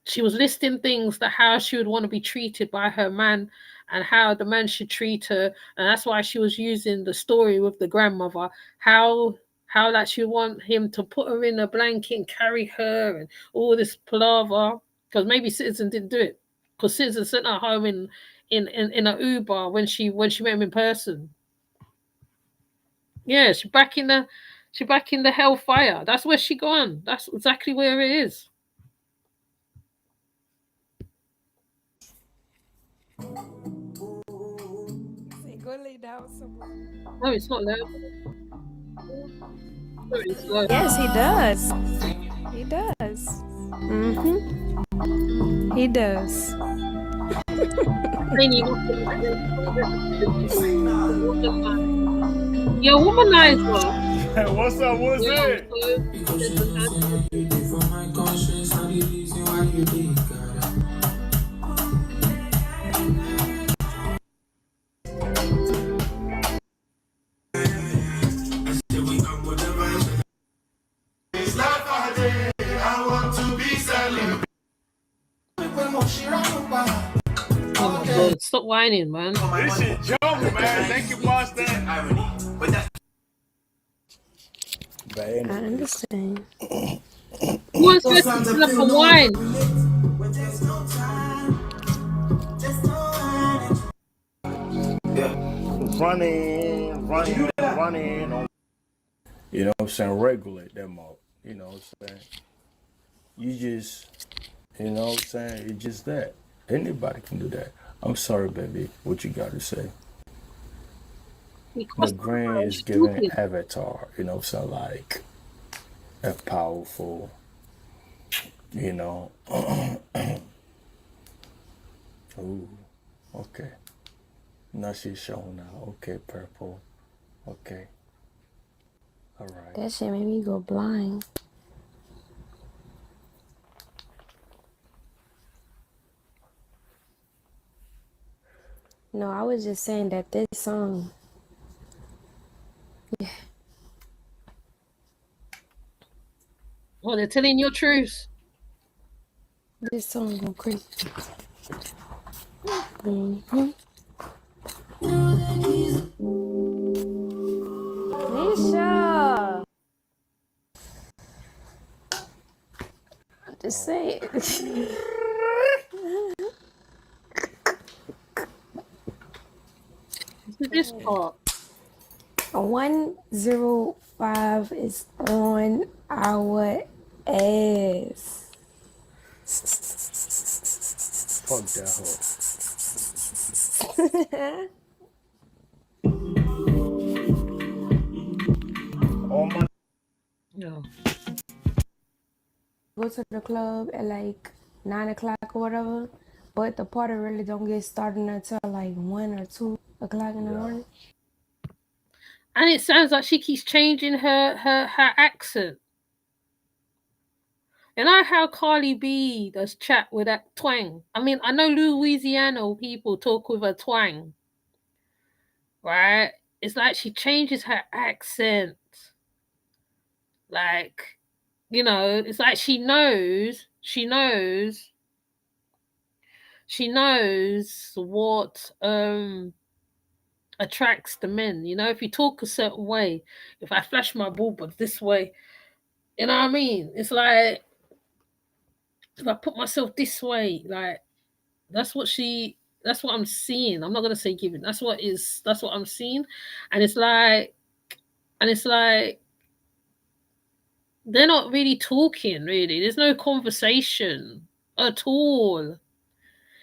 she was listing things that how she would want to be treated by her man and how the man should treat her. And that's why she was using the story with the grandmother, how that she would want him to put her in a blanket and carry her and all this palaver. Because maybe Citizen didn't do it. Because Citizen sent her home in a Uber when she met him in person. Yeah, she back in the hellfire. That's where she gone. That's exactly where it is. Say, go lay down somewhere. No, it's not loud. No, it's low. Yes, he does. He does. He does. Saying you're not gonna you're a womanizer. What's up? What's Yeah, it? oh my god, stop whining, man. This shit jumping, man. Thank you, Boston. But I anyway, understand. Who wants her to turn up and whine? running on. You know what I'm saying? Regulate them up. You know what I'm saying? You just, you know what I'm saying? It's just that. Anybody can do that. I'm sorry, baby. What you got to say? Because But Green is she's giving talking. Avatar, you know, so like a powerful, you know. Ooh, okay. Now she's showing now. Okay, purple. Okay. All right. That shit made me go blind. No, I was just saying that this song, Oh, they're telling your truth. go crazy. Mm-hmm. Nisha! Just say it. This part. 105 is on our Ass. Fuck that hoe. All my No. Go to the club at like 9 o'clock or whatever, but the party really don't get started until like 1 or 2 o'clock in the yeah. morning. And it sounds like she keeps changing her accent. You know how Carly B does chat with that twang? I mean, I know Louisiana people talk with a twang, right? It's like she changes her accent. Like, it's like she knows what attracts the men. If you talk a certain way, if I flash my boob this way, you know what I mean? It's like if I put myself this way, like that's what she that's what I'm seeing. I'm not gonna say giving. That's what I'm seeing. And it's like they're not really talking really. There's no conversation at all.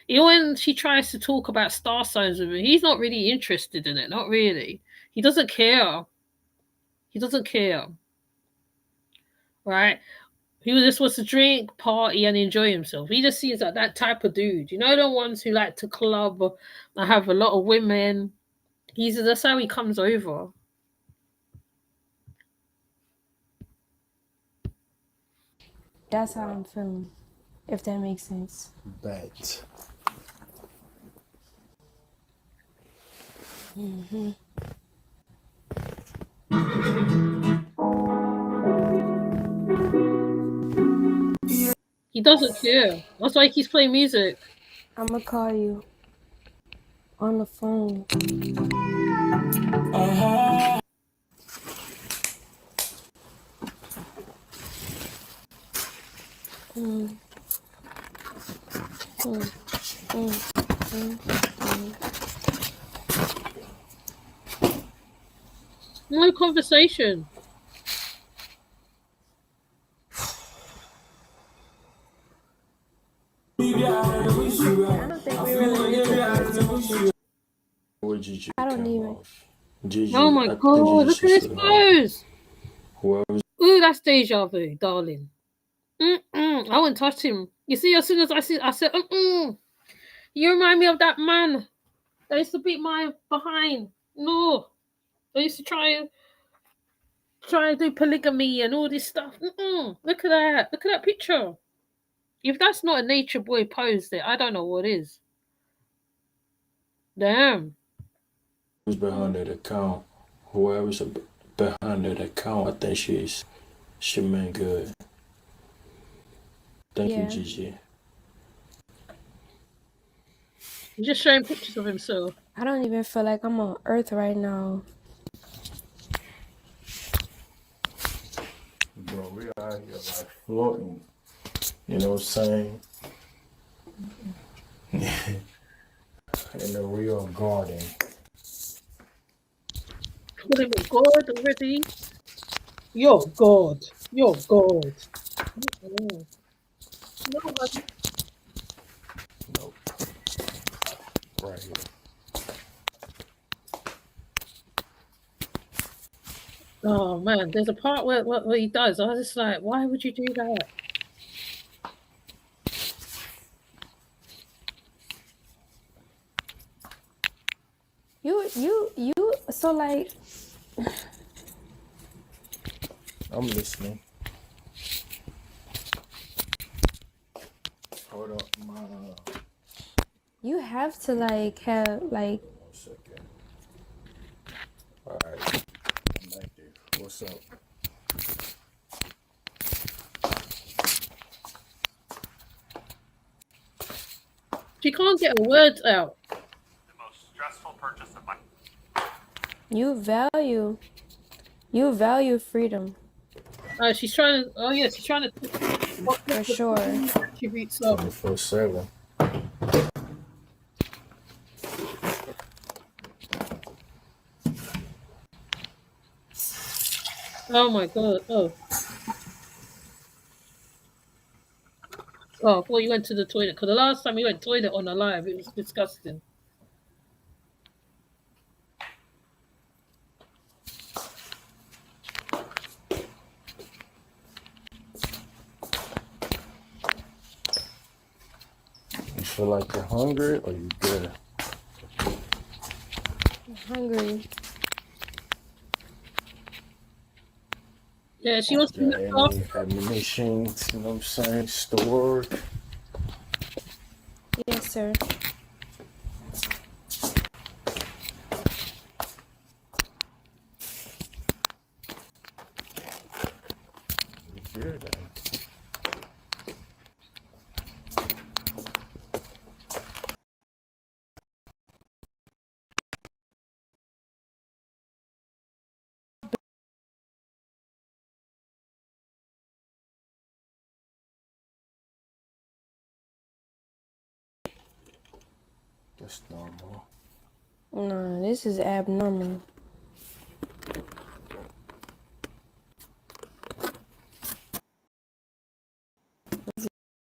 When she tries to talk about star signs with him, he's not really interested in it. Not really. He doesn't care. He doesn't care. Right? He just wants to drink, party, and enjoy himself. He just seems like that type of dude. The ones who like to club and have a lot of women. That's how he comes over. That's how I'm feeling, if that makes sense. Bet. He doesn't care. That's why he keeps playing music. I'm gonna call you on the phone. Mm, mm, mm, mm. No conversation. I don't think we really need to conversation. Where Gigi I don't came even. off. Oh Gigi, my I think god, Gigi look at should this sit home. pose. Whoever's Ooh, that's deja vu, darling. Mm-mm. I wouldn't touch him. You see, as soon as I said, you remind me of that man that used to beat my behind. No. They used to try and do polygamy and all this stuff. Look at that. Look at that picture. If that's not a nature boy pose there, I don't know what is. Damn. behind that account, whoever's behind that account, I think she meant good. Thank you, Yeah. Gigi. He's just showing pictures of himself. I don't even feel like I'm on Earth right now. Bro, we out here like floating. You know what I'm saying? In a real garden. Call him a god already. You're God. You're God. Mm-mm. No, man. Nope. Right here. Oh man, there's a part where he does. I was just like, why would you do that? You. So like, I'm listening. Hold up, my you have to like have like. 1 second. Alright. I'm back there. What's up? She can't get her words out. The most stressful purchase of my You value freedom She's trying to. Oh yeah, she's trying to. What for the sure. attributes of? 24/7. Oh my god. Oh, Oh, I thought you went to the toilet. Because the last time you went toilet on a live, it was disgusting. You feel like you're hungry or you good? Hungry. Yeah, she wants to Got look off. any ammunition, you know what I'm saying, stored? Yes, sir. You good then? That's normal. No, this is abnormal.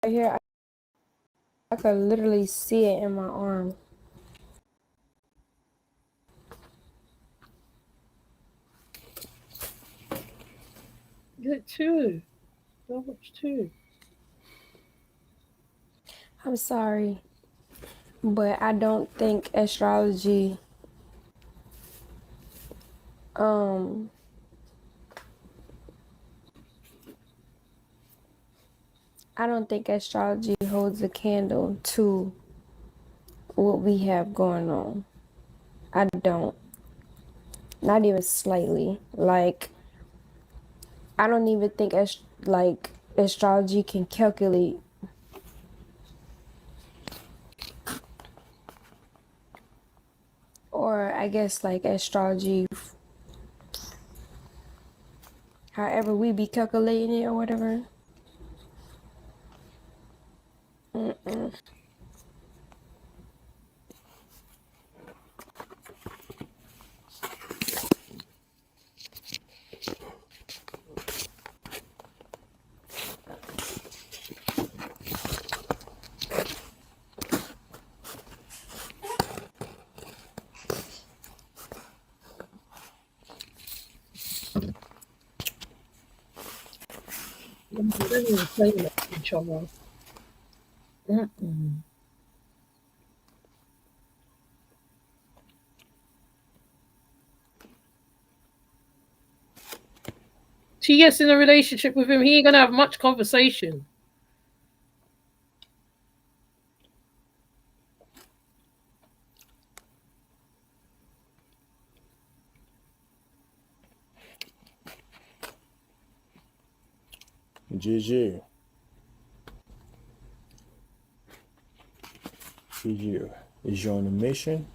Right here, I could literally see it in my arm. Yeah, two. Don't watch two. I'm sorry, but I don't think astrology um I don't think astrology holds a candle to what we have going on. I don't. Not even slightly. Like I don't even think like astrology can calculate, or I guess like astrology, however we be calculating it or whatever. Mm-mm. They don't even play with each other. Mm-mm. She gets in a relationship with him, he ain't gonna have much conversation. GG. GG. Is you on a mission?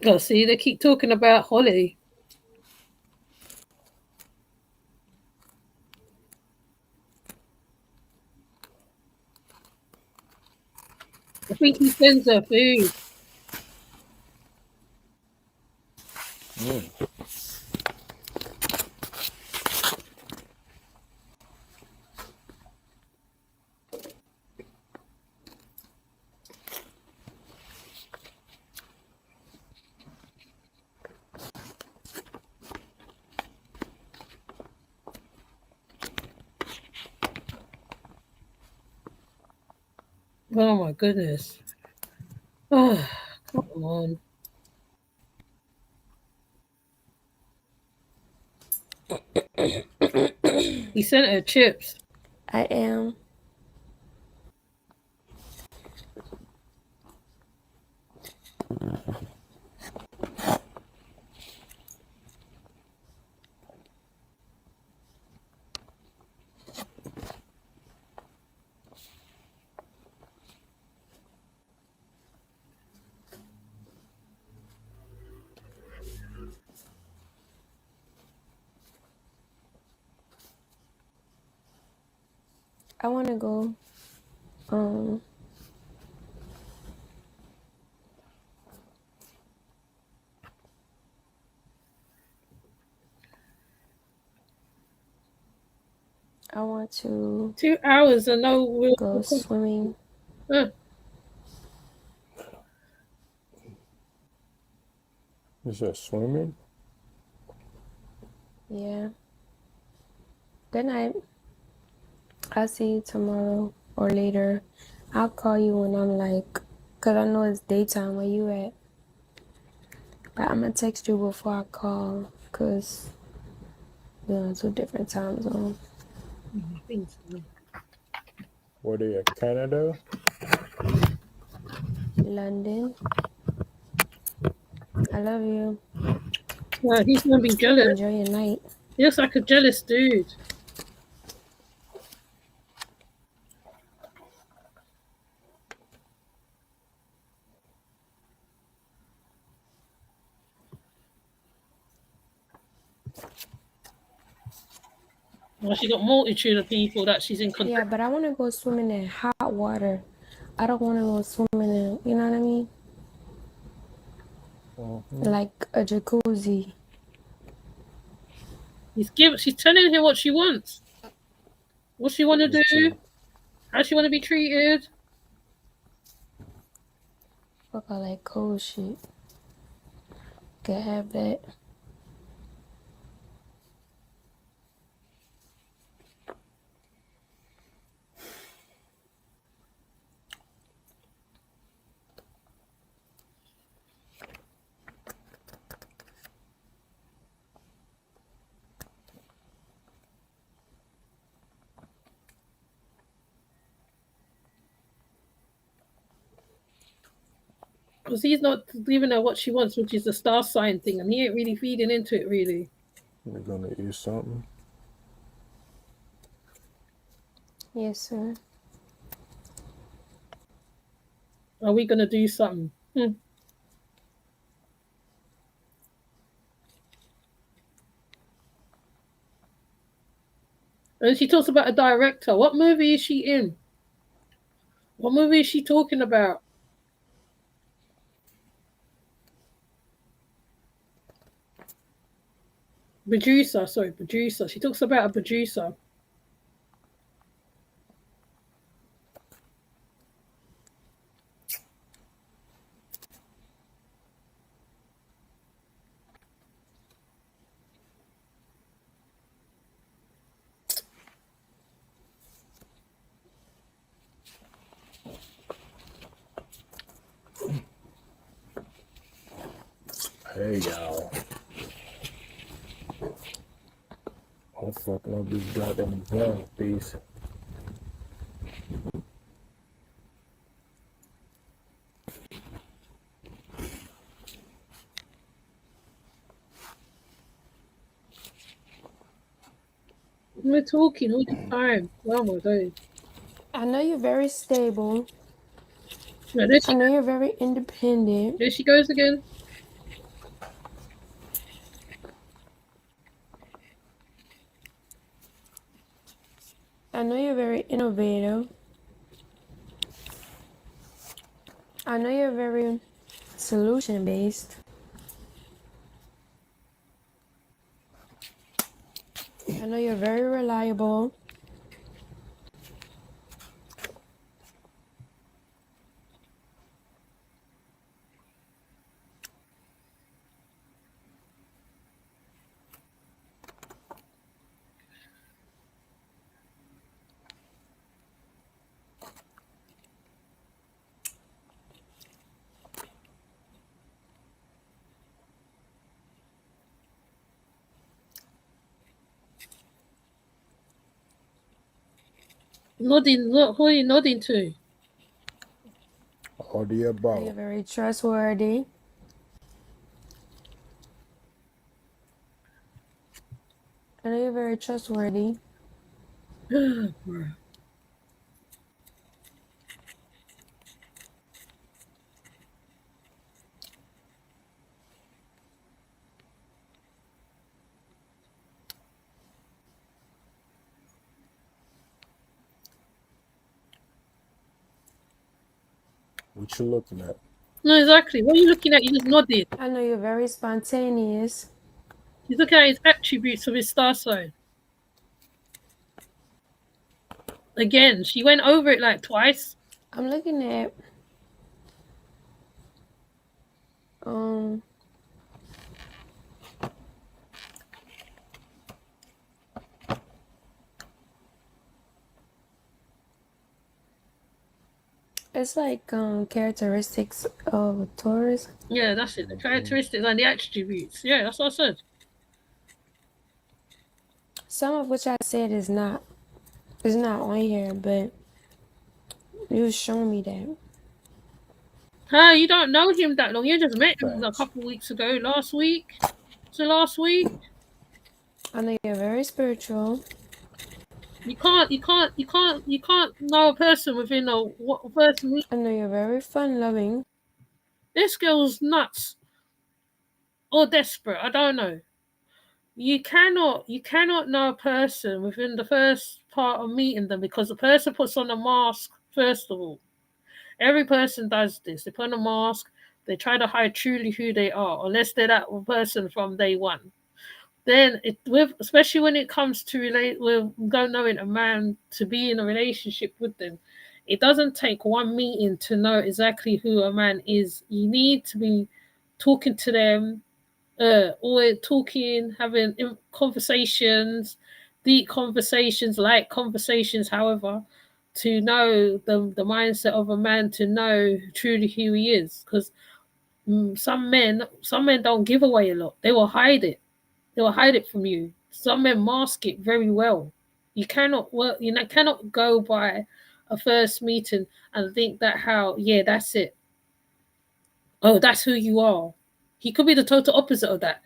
Oh, see, they keep talking about Holly. I think he sends her food. Mm. Oh my goodness. Oh, come on. He sent her chips. I am. I want to go Um, I want to 2 hours and no real. go swimming. Uh, Is that swimming? Yeah. Good night. I'll see you tomorrow or later. I'll call you when I'm like, cause I know it's daytime where you at. But I'm gonna text you before I call, cause we're on two different time zones. I think so. Were they at Canada? London. I love you. He's gonna be jealous. Enjoy your night. He looks like a jealous dude. Well, she got multitude of people that she's in Yeah, contact. but I wanna go swimming in hot water. I don't wanna go swimming in, you know what I mean? Mm-hmm. Like a jacuzzi. She's telling him what she wants. What she want to Me do. too. How she want to be treated. Fuck all that cold shit. Can have that. Because he's not giving her what she wants, which is the star sign thing, and he ain't really feeding into it, really. You're gonna eat something? Yes, sir. Are we going to do something? And she talks about a director. What movie is she in? What movie is she talking about? Producer, sorry, producer. She talks about a producer. Hey y'all. I'm fucking up this goddamn bell piece. We're talking all the time. Oh my god. I know you're very stable. Yeah, I know you're very independent. there she goes again. I know you're very innovative. I know you're very solution based. I know you're very reliable. Nodding, who are you nodding to? All the I know you're above. very trustworthy. I know you're very trustworthy. What you looking at? No, exactly. What are you looking at? You just nodded. I know you're very spontaneous. He's looking at his attributes of his star sign. Again, she went over it like twice. I'm looking at um it's like characteristics of a Taurus. Yeah, that's it. The Mm-hmm. characteristics and the attributes. Yeah, that's what I said. Some of which I said is not on here, but you showing me that. Huh, you don't know him that long. You just met him a Facts. couple of weeks ago, last week. So last week. I know you're very spiritual. You can't know a person within a first meet. I know you're very fun loving. This girl's nuts or desperate. I don't know. You cannot know a person within the first part of meeting them because the person puts on a mask first of all. Every person does this. They put on a mask. They try to hide truly who they are, unless they're that person from day one. Then it with especially when it comes to relate with don't knowing a man to be in a relationship with them, it doesn't take one meeting to know exactly who a man is. You need to be talking to them, always talking, having conversations, deep conversations, light conversations, however, to know the mindset of a man, to know truly who he is. Because some men don't give away a lot. They will hide it. They will hide it from you. Some men mask it very well. You cannot go by a first meeting and think that how that's it. Oh, that's who you are. He could be the total opposite of that,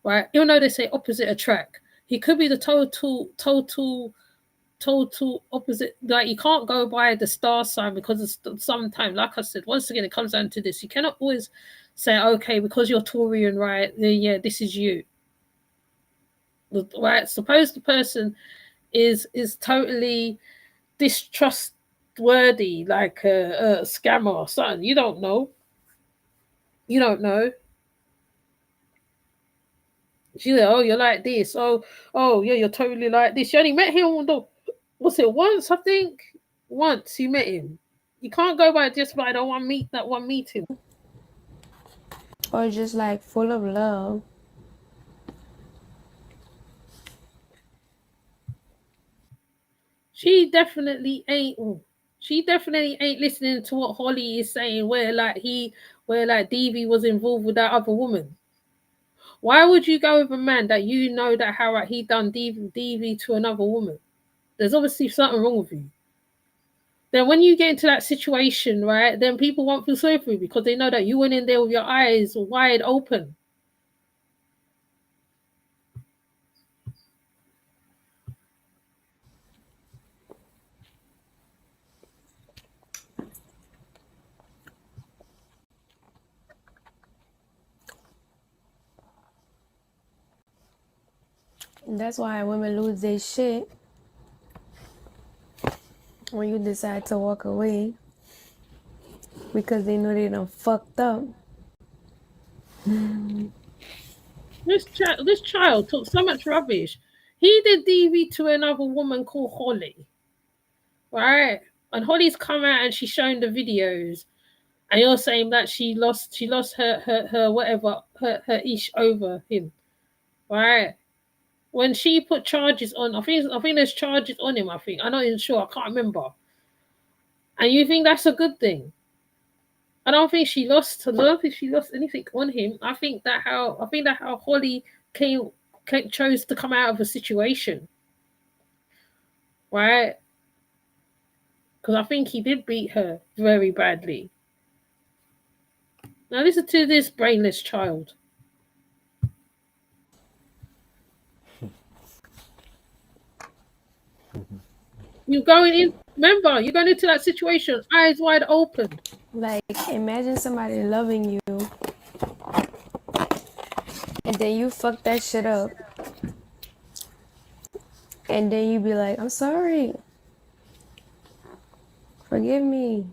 right? Even though they say opposite attract, he could be the total opposite. Like you can't go by the star sign because it's sometimes, like I said, once again, it comes down to this. You cannot always say, okay, because you're Taurian, right? Then yeah, this is you, right? Suppose the person is totally distrustworthy, like a scammer or something. You don't know. You don't know. She's like, oh, you're like this. Oh, yeah, you're totally like this. You only met him was it once? I think once you met him. You can't go by just by that one meeting. Or just like full of love. She definitely ain't. She definitely ain't listening to what Holly is saying. Where like Davy was involved with that other woman. Why would you go with a man that you know that how he done DV to another woman? There's obviously something wrong with you. Then when you get into that situation, right, then people won't feel sorry for you because they know that you went in there with your eyes wide open. And that's why women lose their shit when you decide to walk away because they know they done fucked up. This child took so much rubbish. He did DV to another woman called Holly, right? And Holly's come out and she's shown the videos, and you're saying that she lost her whatever her ish over him, right? When she put charges on, I think there's charges on him. I'm not even sure. I can't remember. And you think that's a good thing? I don't think she lost. I don't think she lost anything on him. I think that how Holly chose to come out of a situation, right? Because I think he did beat her very badly. Now listen to this brainless child. You're going in. Remember, you're going into that situation, eyes wide open. Like, imagine somebody loving you and then you fuck that shit up. And then you be like, I'm sorry. Forgive me.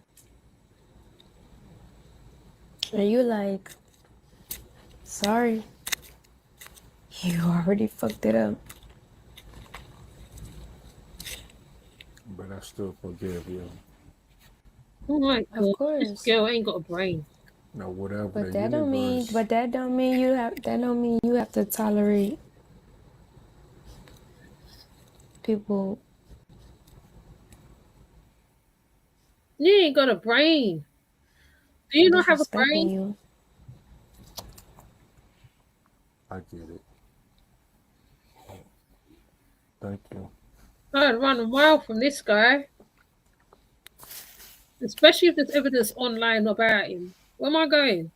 And you like, sorry, you already fucked it up. But I still forgive you. Oh my Of god, this course. girl ain't got a brain. Now, whatever But the that don't mean universe, that don't mean you have to tolerate people You ain't got a brain. Do you not have a disrespecting brain? you. I get it. Thank you. I'd run a mile from this guy, especially if there's evidence online about him. Where am I going?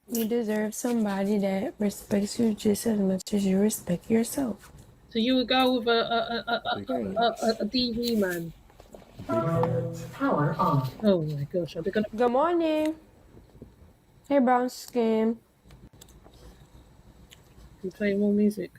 You deserve somebody that respects you just as much as you respect yourself. So you would go with Big Period. facts. a DV man. Big facts. Oh my gosh, are they gonna Good morning. Hey, brown skin. play more music?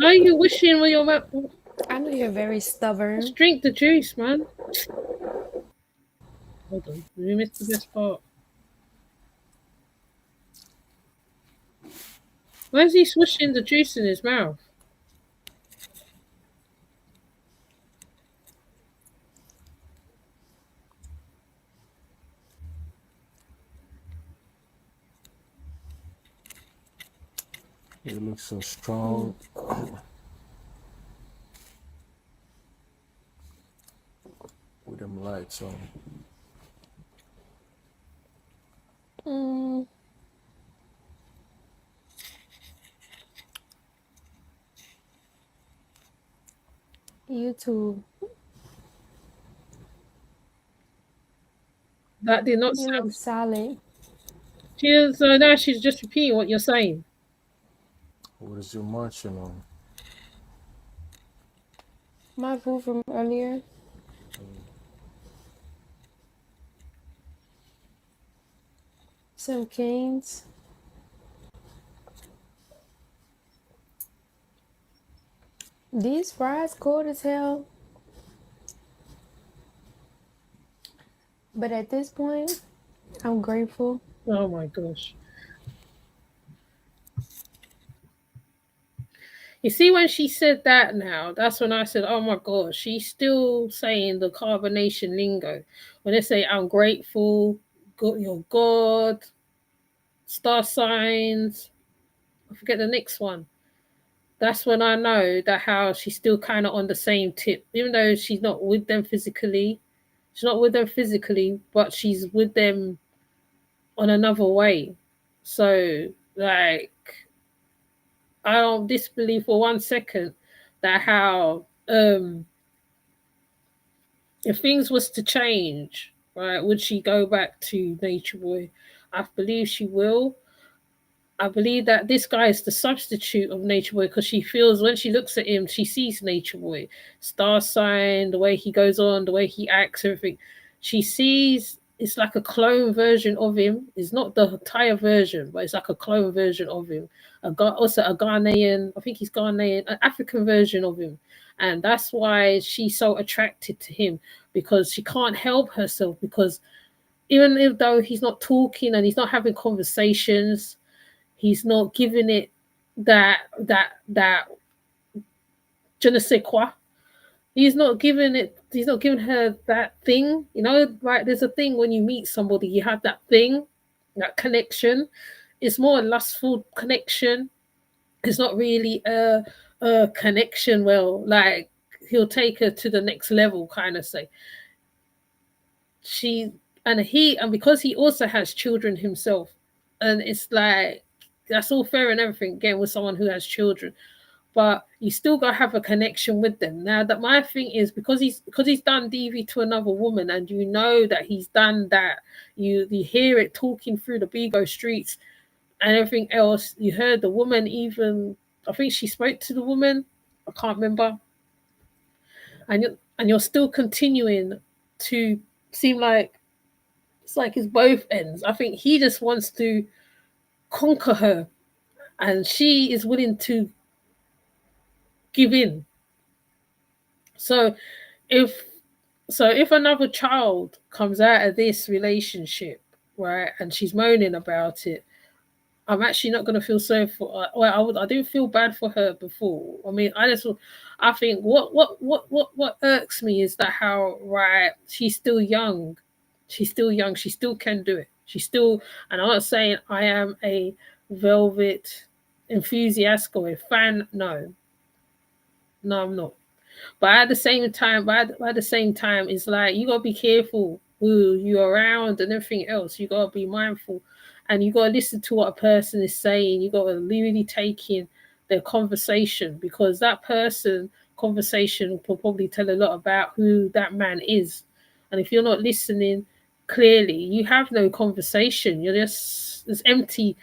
Why are you wishing with your mouth? I know you're very Just stubborn. drink the juice, man. Hold on, we missed the best part. Why is he swishing the juice in his mouth? You look so Mm. strong with them lights on. Mm. YouTube. That did not You look sound. solid. She is now. She's just repeating what you're saying. What is you munching on? My food from earlier. Some canes. These fries cold as hell. But at this point, I'm grateful. Oh my gosh. You see, when she said that now, that's when I said, oh my gosh, she's still saying the carbonation lingo. When they say, I'm grateful, your God, star signs, I forget the next one. That's when I know that how she's still kind of on the same tip, even though she's not with them physically. She's not with them physically, but she's with them on another way. So, like, I don't disbelieve for 1 second that how if things was to change, right, would she go back to Nature Boy? I believe she will. I believe that this guy is the substitute of Nature Boy because she feels when she looks at him, she sees Nature Boy, star sign, the way he goes on, the way he acts, everything. She sees it's like a clone version of him. It's not the entire version, but it's like a clone version of him. Also a Ghanaian, I think he's Ghanaian, an African version of him, and that's why she's so attracted to him because she can't help herself because even if though he's not talking and he's not having conversations, he's not giving it that je ne sais quoi. He's not giving it. He's not giving her that thing. You know, right? There's a thing when you meet somebody, you have that thing, that connection. It's more a lustful connection. It's not really a connection. Well, like he'll take her to the next level, kind of say. She and because he also has children himself, and it's like that's all fair and everything. Again, with someone who has children, but you still gotta have a connection with them. Now that my thing is because he's done DV to another woman, and you know that he's done that. You hear it talking through the Bigo streets and everything else. You heard the woman even. I think she spoke to the woman. I can't remember. And you're still continuing to seem like it's both ends. I think he just wants to conquer her, and she is willing to give in. So if if another child comes out of this relationship, right, and she's moaning about it, I'm actually not going to feel sorry for. Well, I didn't feel bad for her before. I mean, I think what irks me is that how right she's still young, she's still young, she still can do it. She's still, and I'm not saying I am a Velvet enthusiast or a fan. No, no, I'm not. But at the same time, by the same time, it's like you gotta be careful who you're around and everything else. You gotta be mindful, and you gotta listen to what a person is saying. You gotta really take in their conversation, because that person conversation will probably tell a lot about who that man is. And if you're not listening clearly, you have no conversation. You're just this empty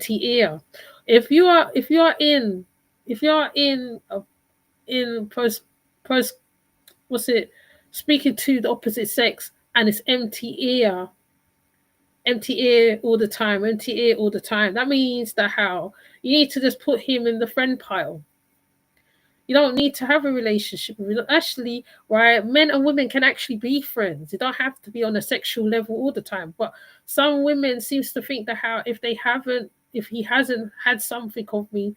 ear. If you are in post what's it speaking to the opposite sex, and it's empty ear all the time, empty ear all the time, that means that how you need to just put him in the friend pile. You don't need to have a relationship with him. Actually, right, men and women can actually be friends. You don't have to be on a sexual level all the time. But some women seems to think that how if he hasn't had something of me,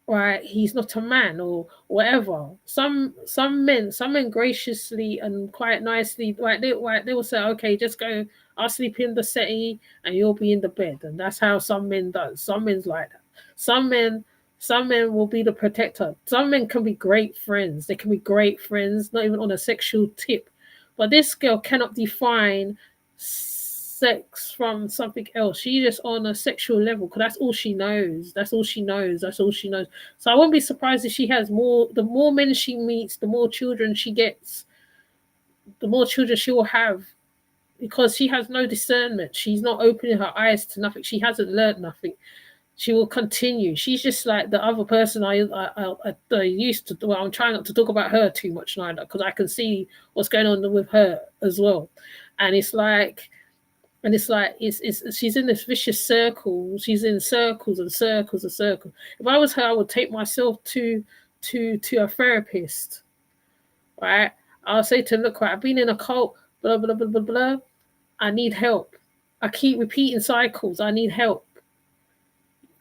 right, he's not a man or whatever. Some men graciously and quite nicely, they will say, okay, just go, I'll sleep in the settee and you'll be in the bed. And that's how some men does. Some men's like that. Some men some men will be the protector. Some men can be great friends. They can be great friends, not even on a sexual tip. But this girl cannot define sex from something else. She just on a sexual level because that's all she knows. That's all she knows. That's all she knows. So I won't be surprised if she has more. The more men she meets, the more children she gets, the more children she will have, because she has no discernment. She's not opening her eyes to nothing. She hasn't learned nothing. She will continue. She's just like the other person I used to. Well, I'm trying not to talk about her too much now because I can see what's going on with her as well, and it's she's in this vicious circle. She's in circles and circles and circles. If I was her, I would take myself to a therapist, right? I'll say to her, look, right, I've been in a cult, blah blah blah blah blah. I need help. I keep repeating cycles. I need help.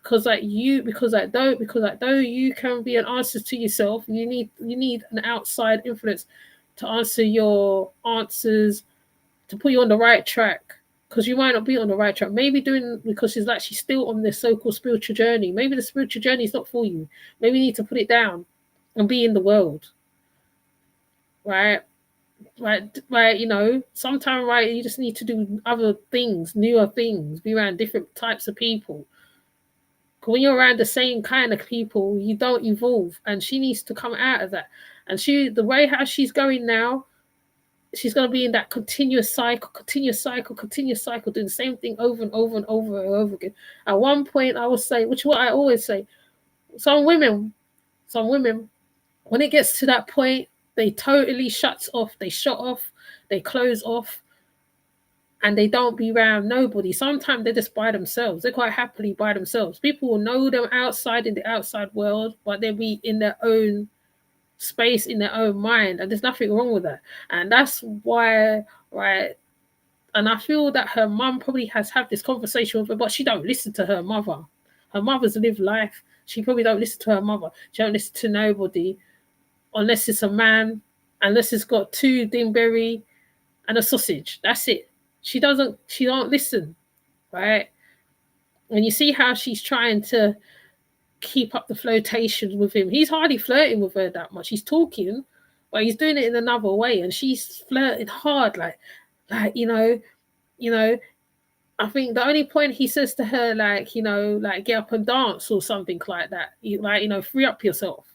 Because though you can be an answer to yourself, you need an outside influence to answer your answers, to put you on the right track, because you might not be on the right track. Maybe doing because she's still on this so-called spiritual journey. Maybe the spiritual journey is not for you. Maybe you need to put it down and be in the world, right? Right. Sometimes, right, you just need to do other things, newer things, be around different types of people. When you're around the same kind of people, you don't evolve, and she needs to come out of that. And the way how she's going now, she's going to be in that continuous cycle, doing the same thing over and over and over and over again. At one point, I will say, which is what I always say, some women, when it gets to that point, they totally shuts off, they shut off, they close off, and they don't be around nobody. Sometimes they're just by themselves. They're quite happily by themselves. People will know them outside in the outside world, but they'll be in their own space, in their own mind, and there's nothing wrong with that. And that's why, right, and I feel that her mum probably has had this conversation with her, but she don't listen to her mother. Her mother's lived life. She probably don't listen to her mother. She don't listen to nobody unless it's a man, unless it's got two dingberry and a sausage. That's it. She don't listen, right? And you see how she's trying to keep up the flirtation with him. He's hardly flirting with her that much. He's talking, but he's doing it in another way, and she's flirting hard, like you know, I think the only point he says to her, like, like get up and dance or something like that, like, free up yourself.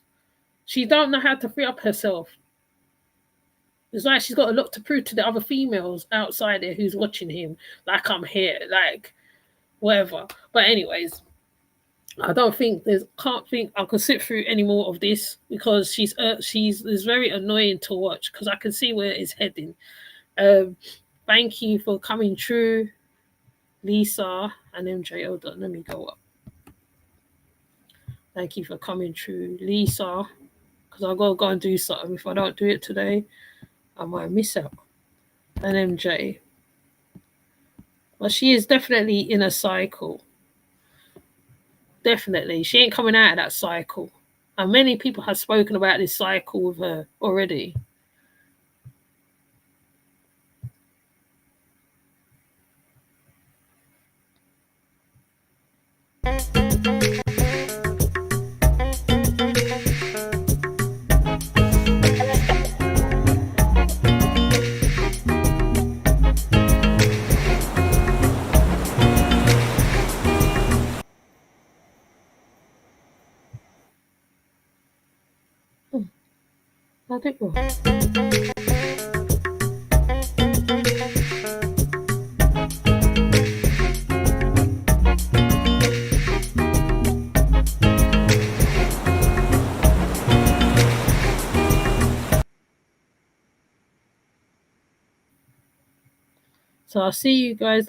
She don't know how to free up herself. It's like she's got a lot to prove to the other females outside there who's watching him. Like, I'm here, like whatever. But anyways, I don't think can't think I could sit through any more of this because she's is very annoying to watch because I can see where it's heading. Um, Thank you for coming through, Lisa and MJ. Hold on, let me go up. Thank you for coming through, Lisa. Because I gotta go and do something. If I don't do it today, I might miss out. And MJ, well, she is definitely in a cycle. Definitely, she ain't coming out of that cycle. And many people have spoken about this cycle with her already. Hmm, I think well. So I'll see you guys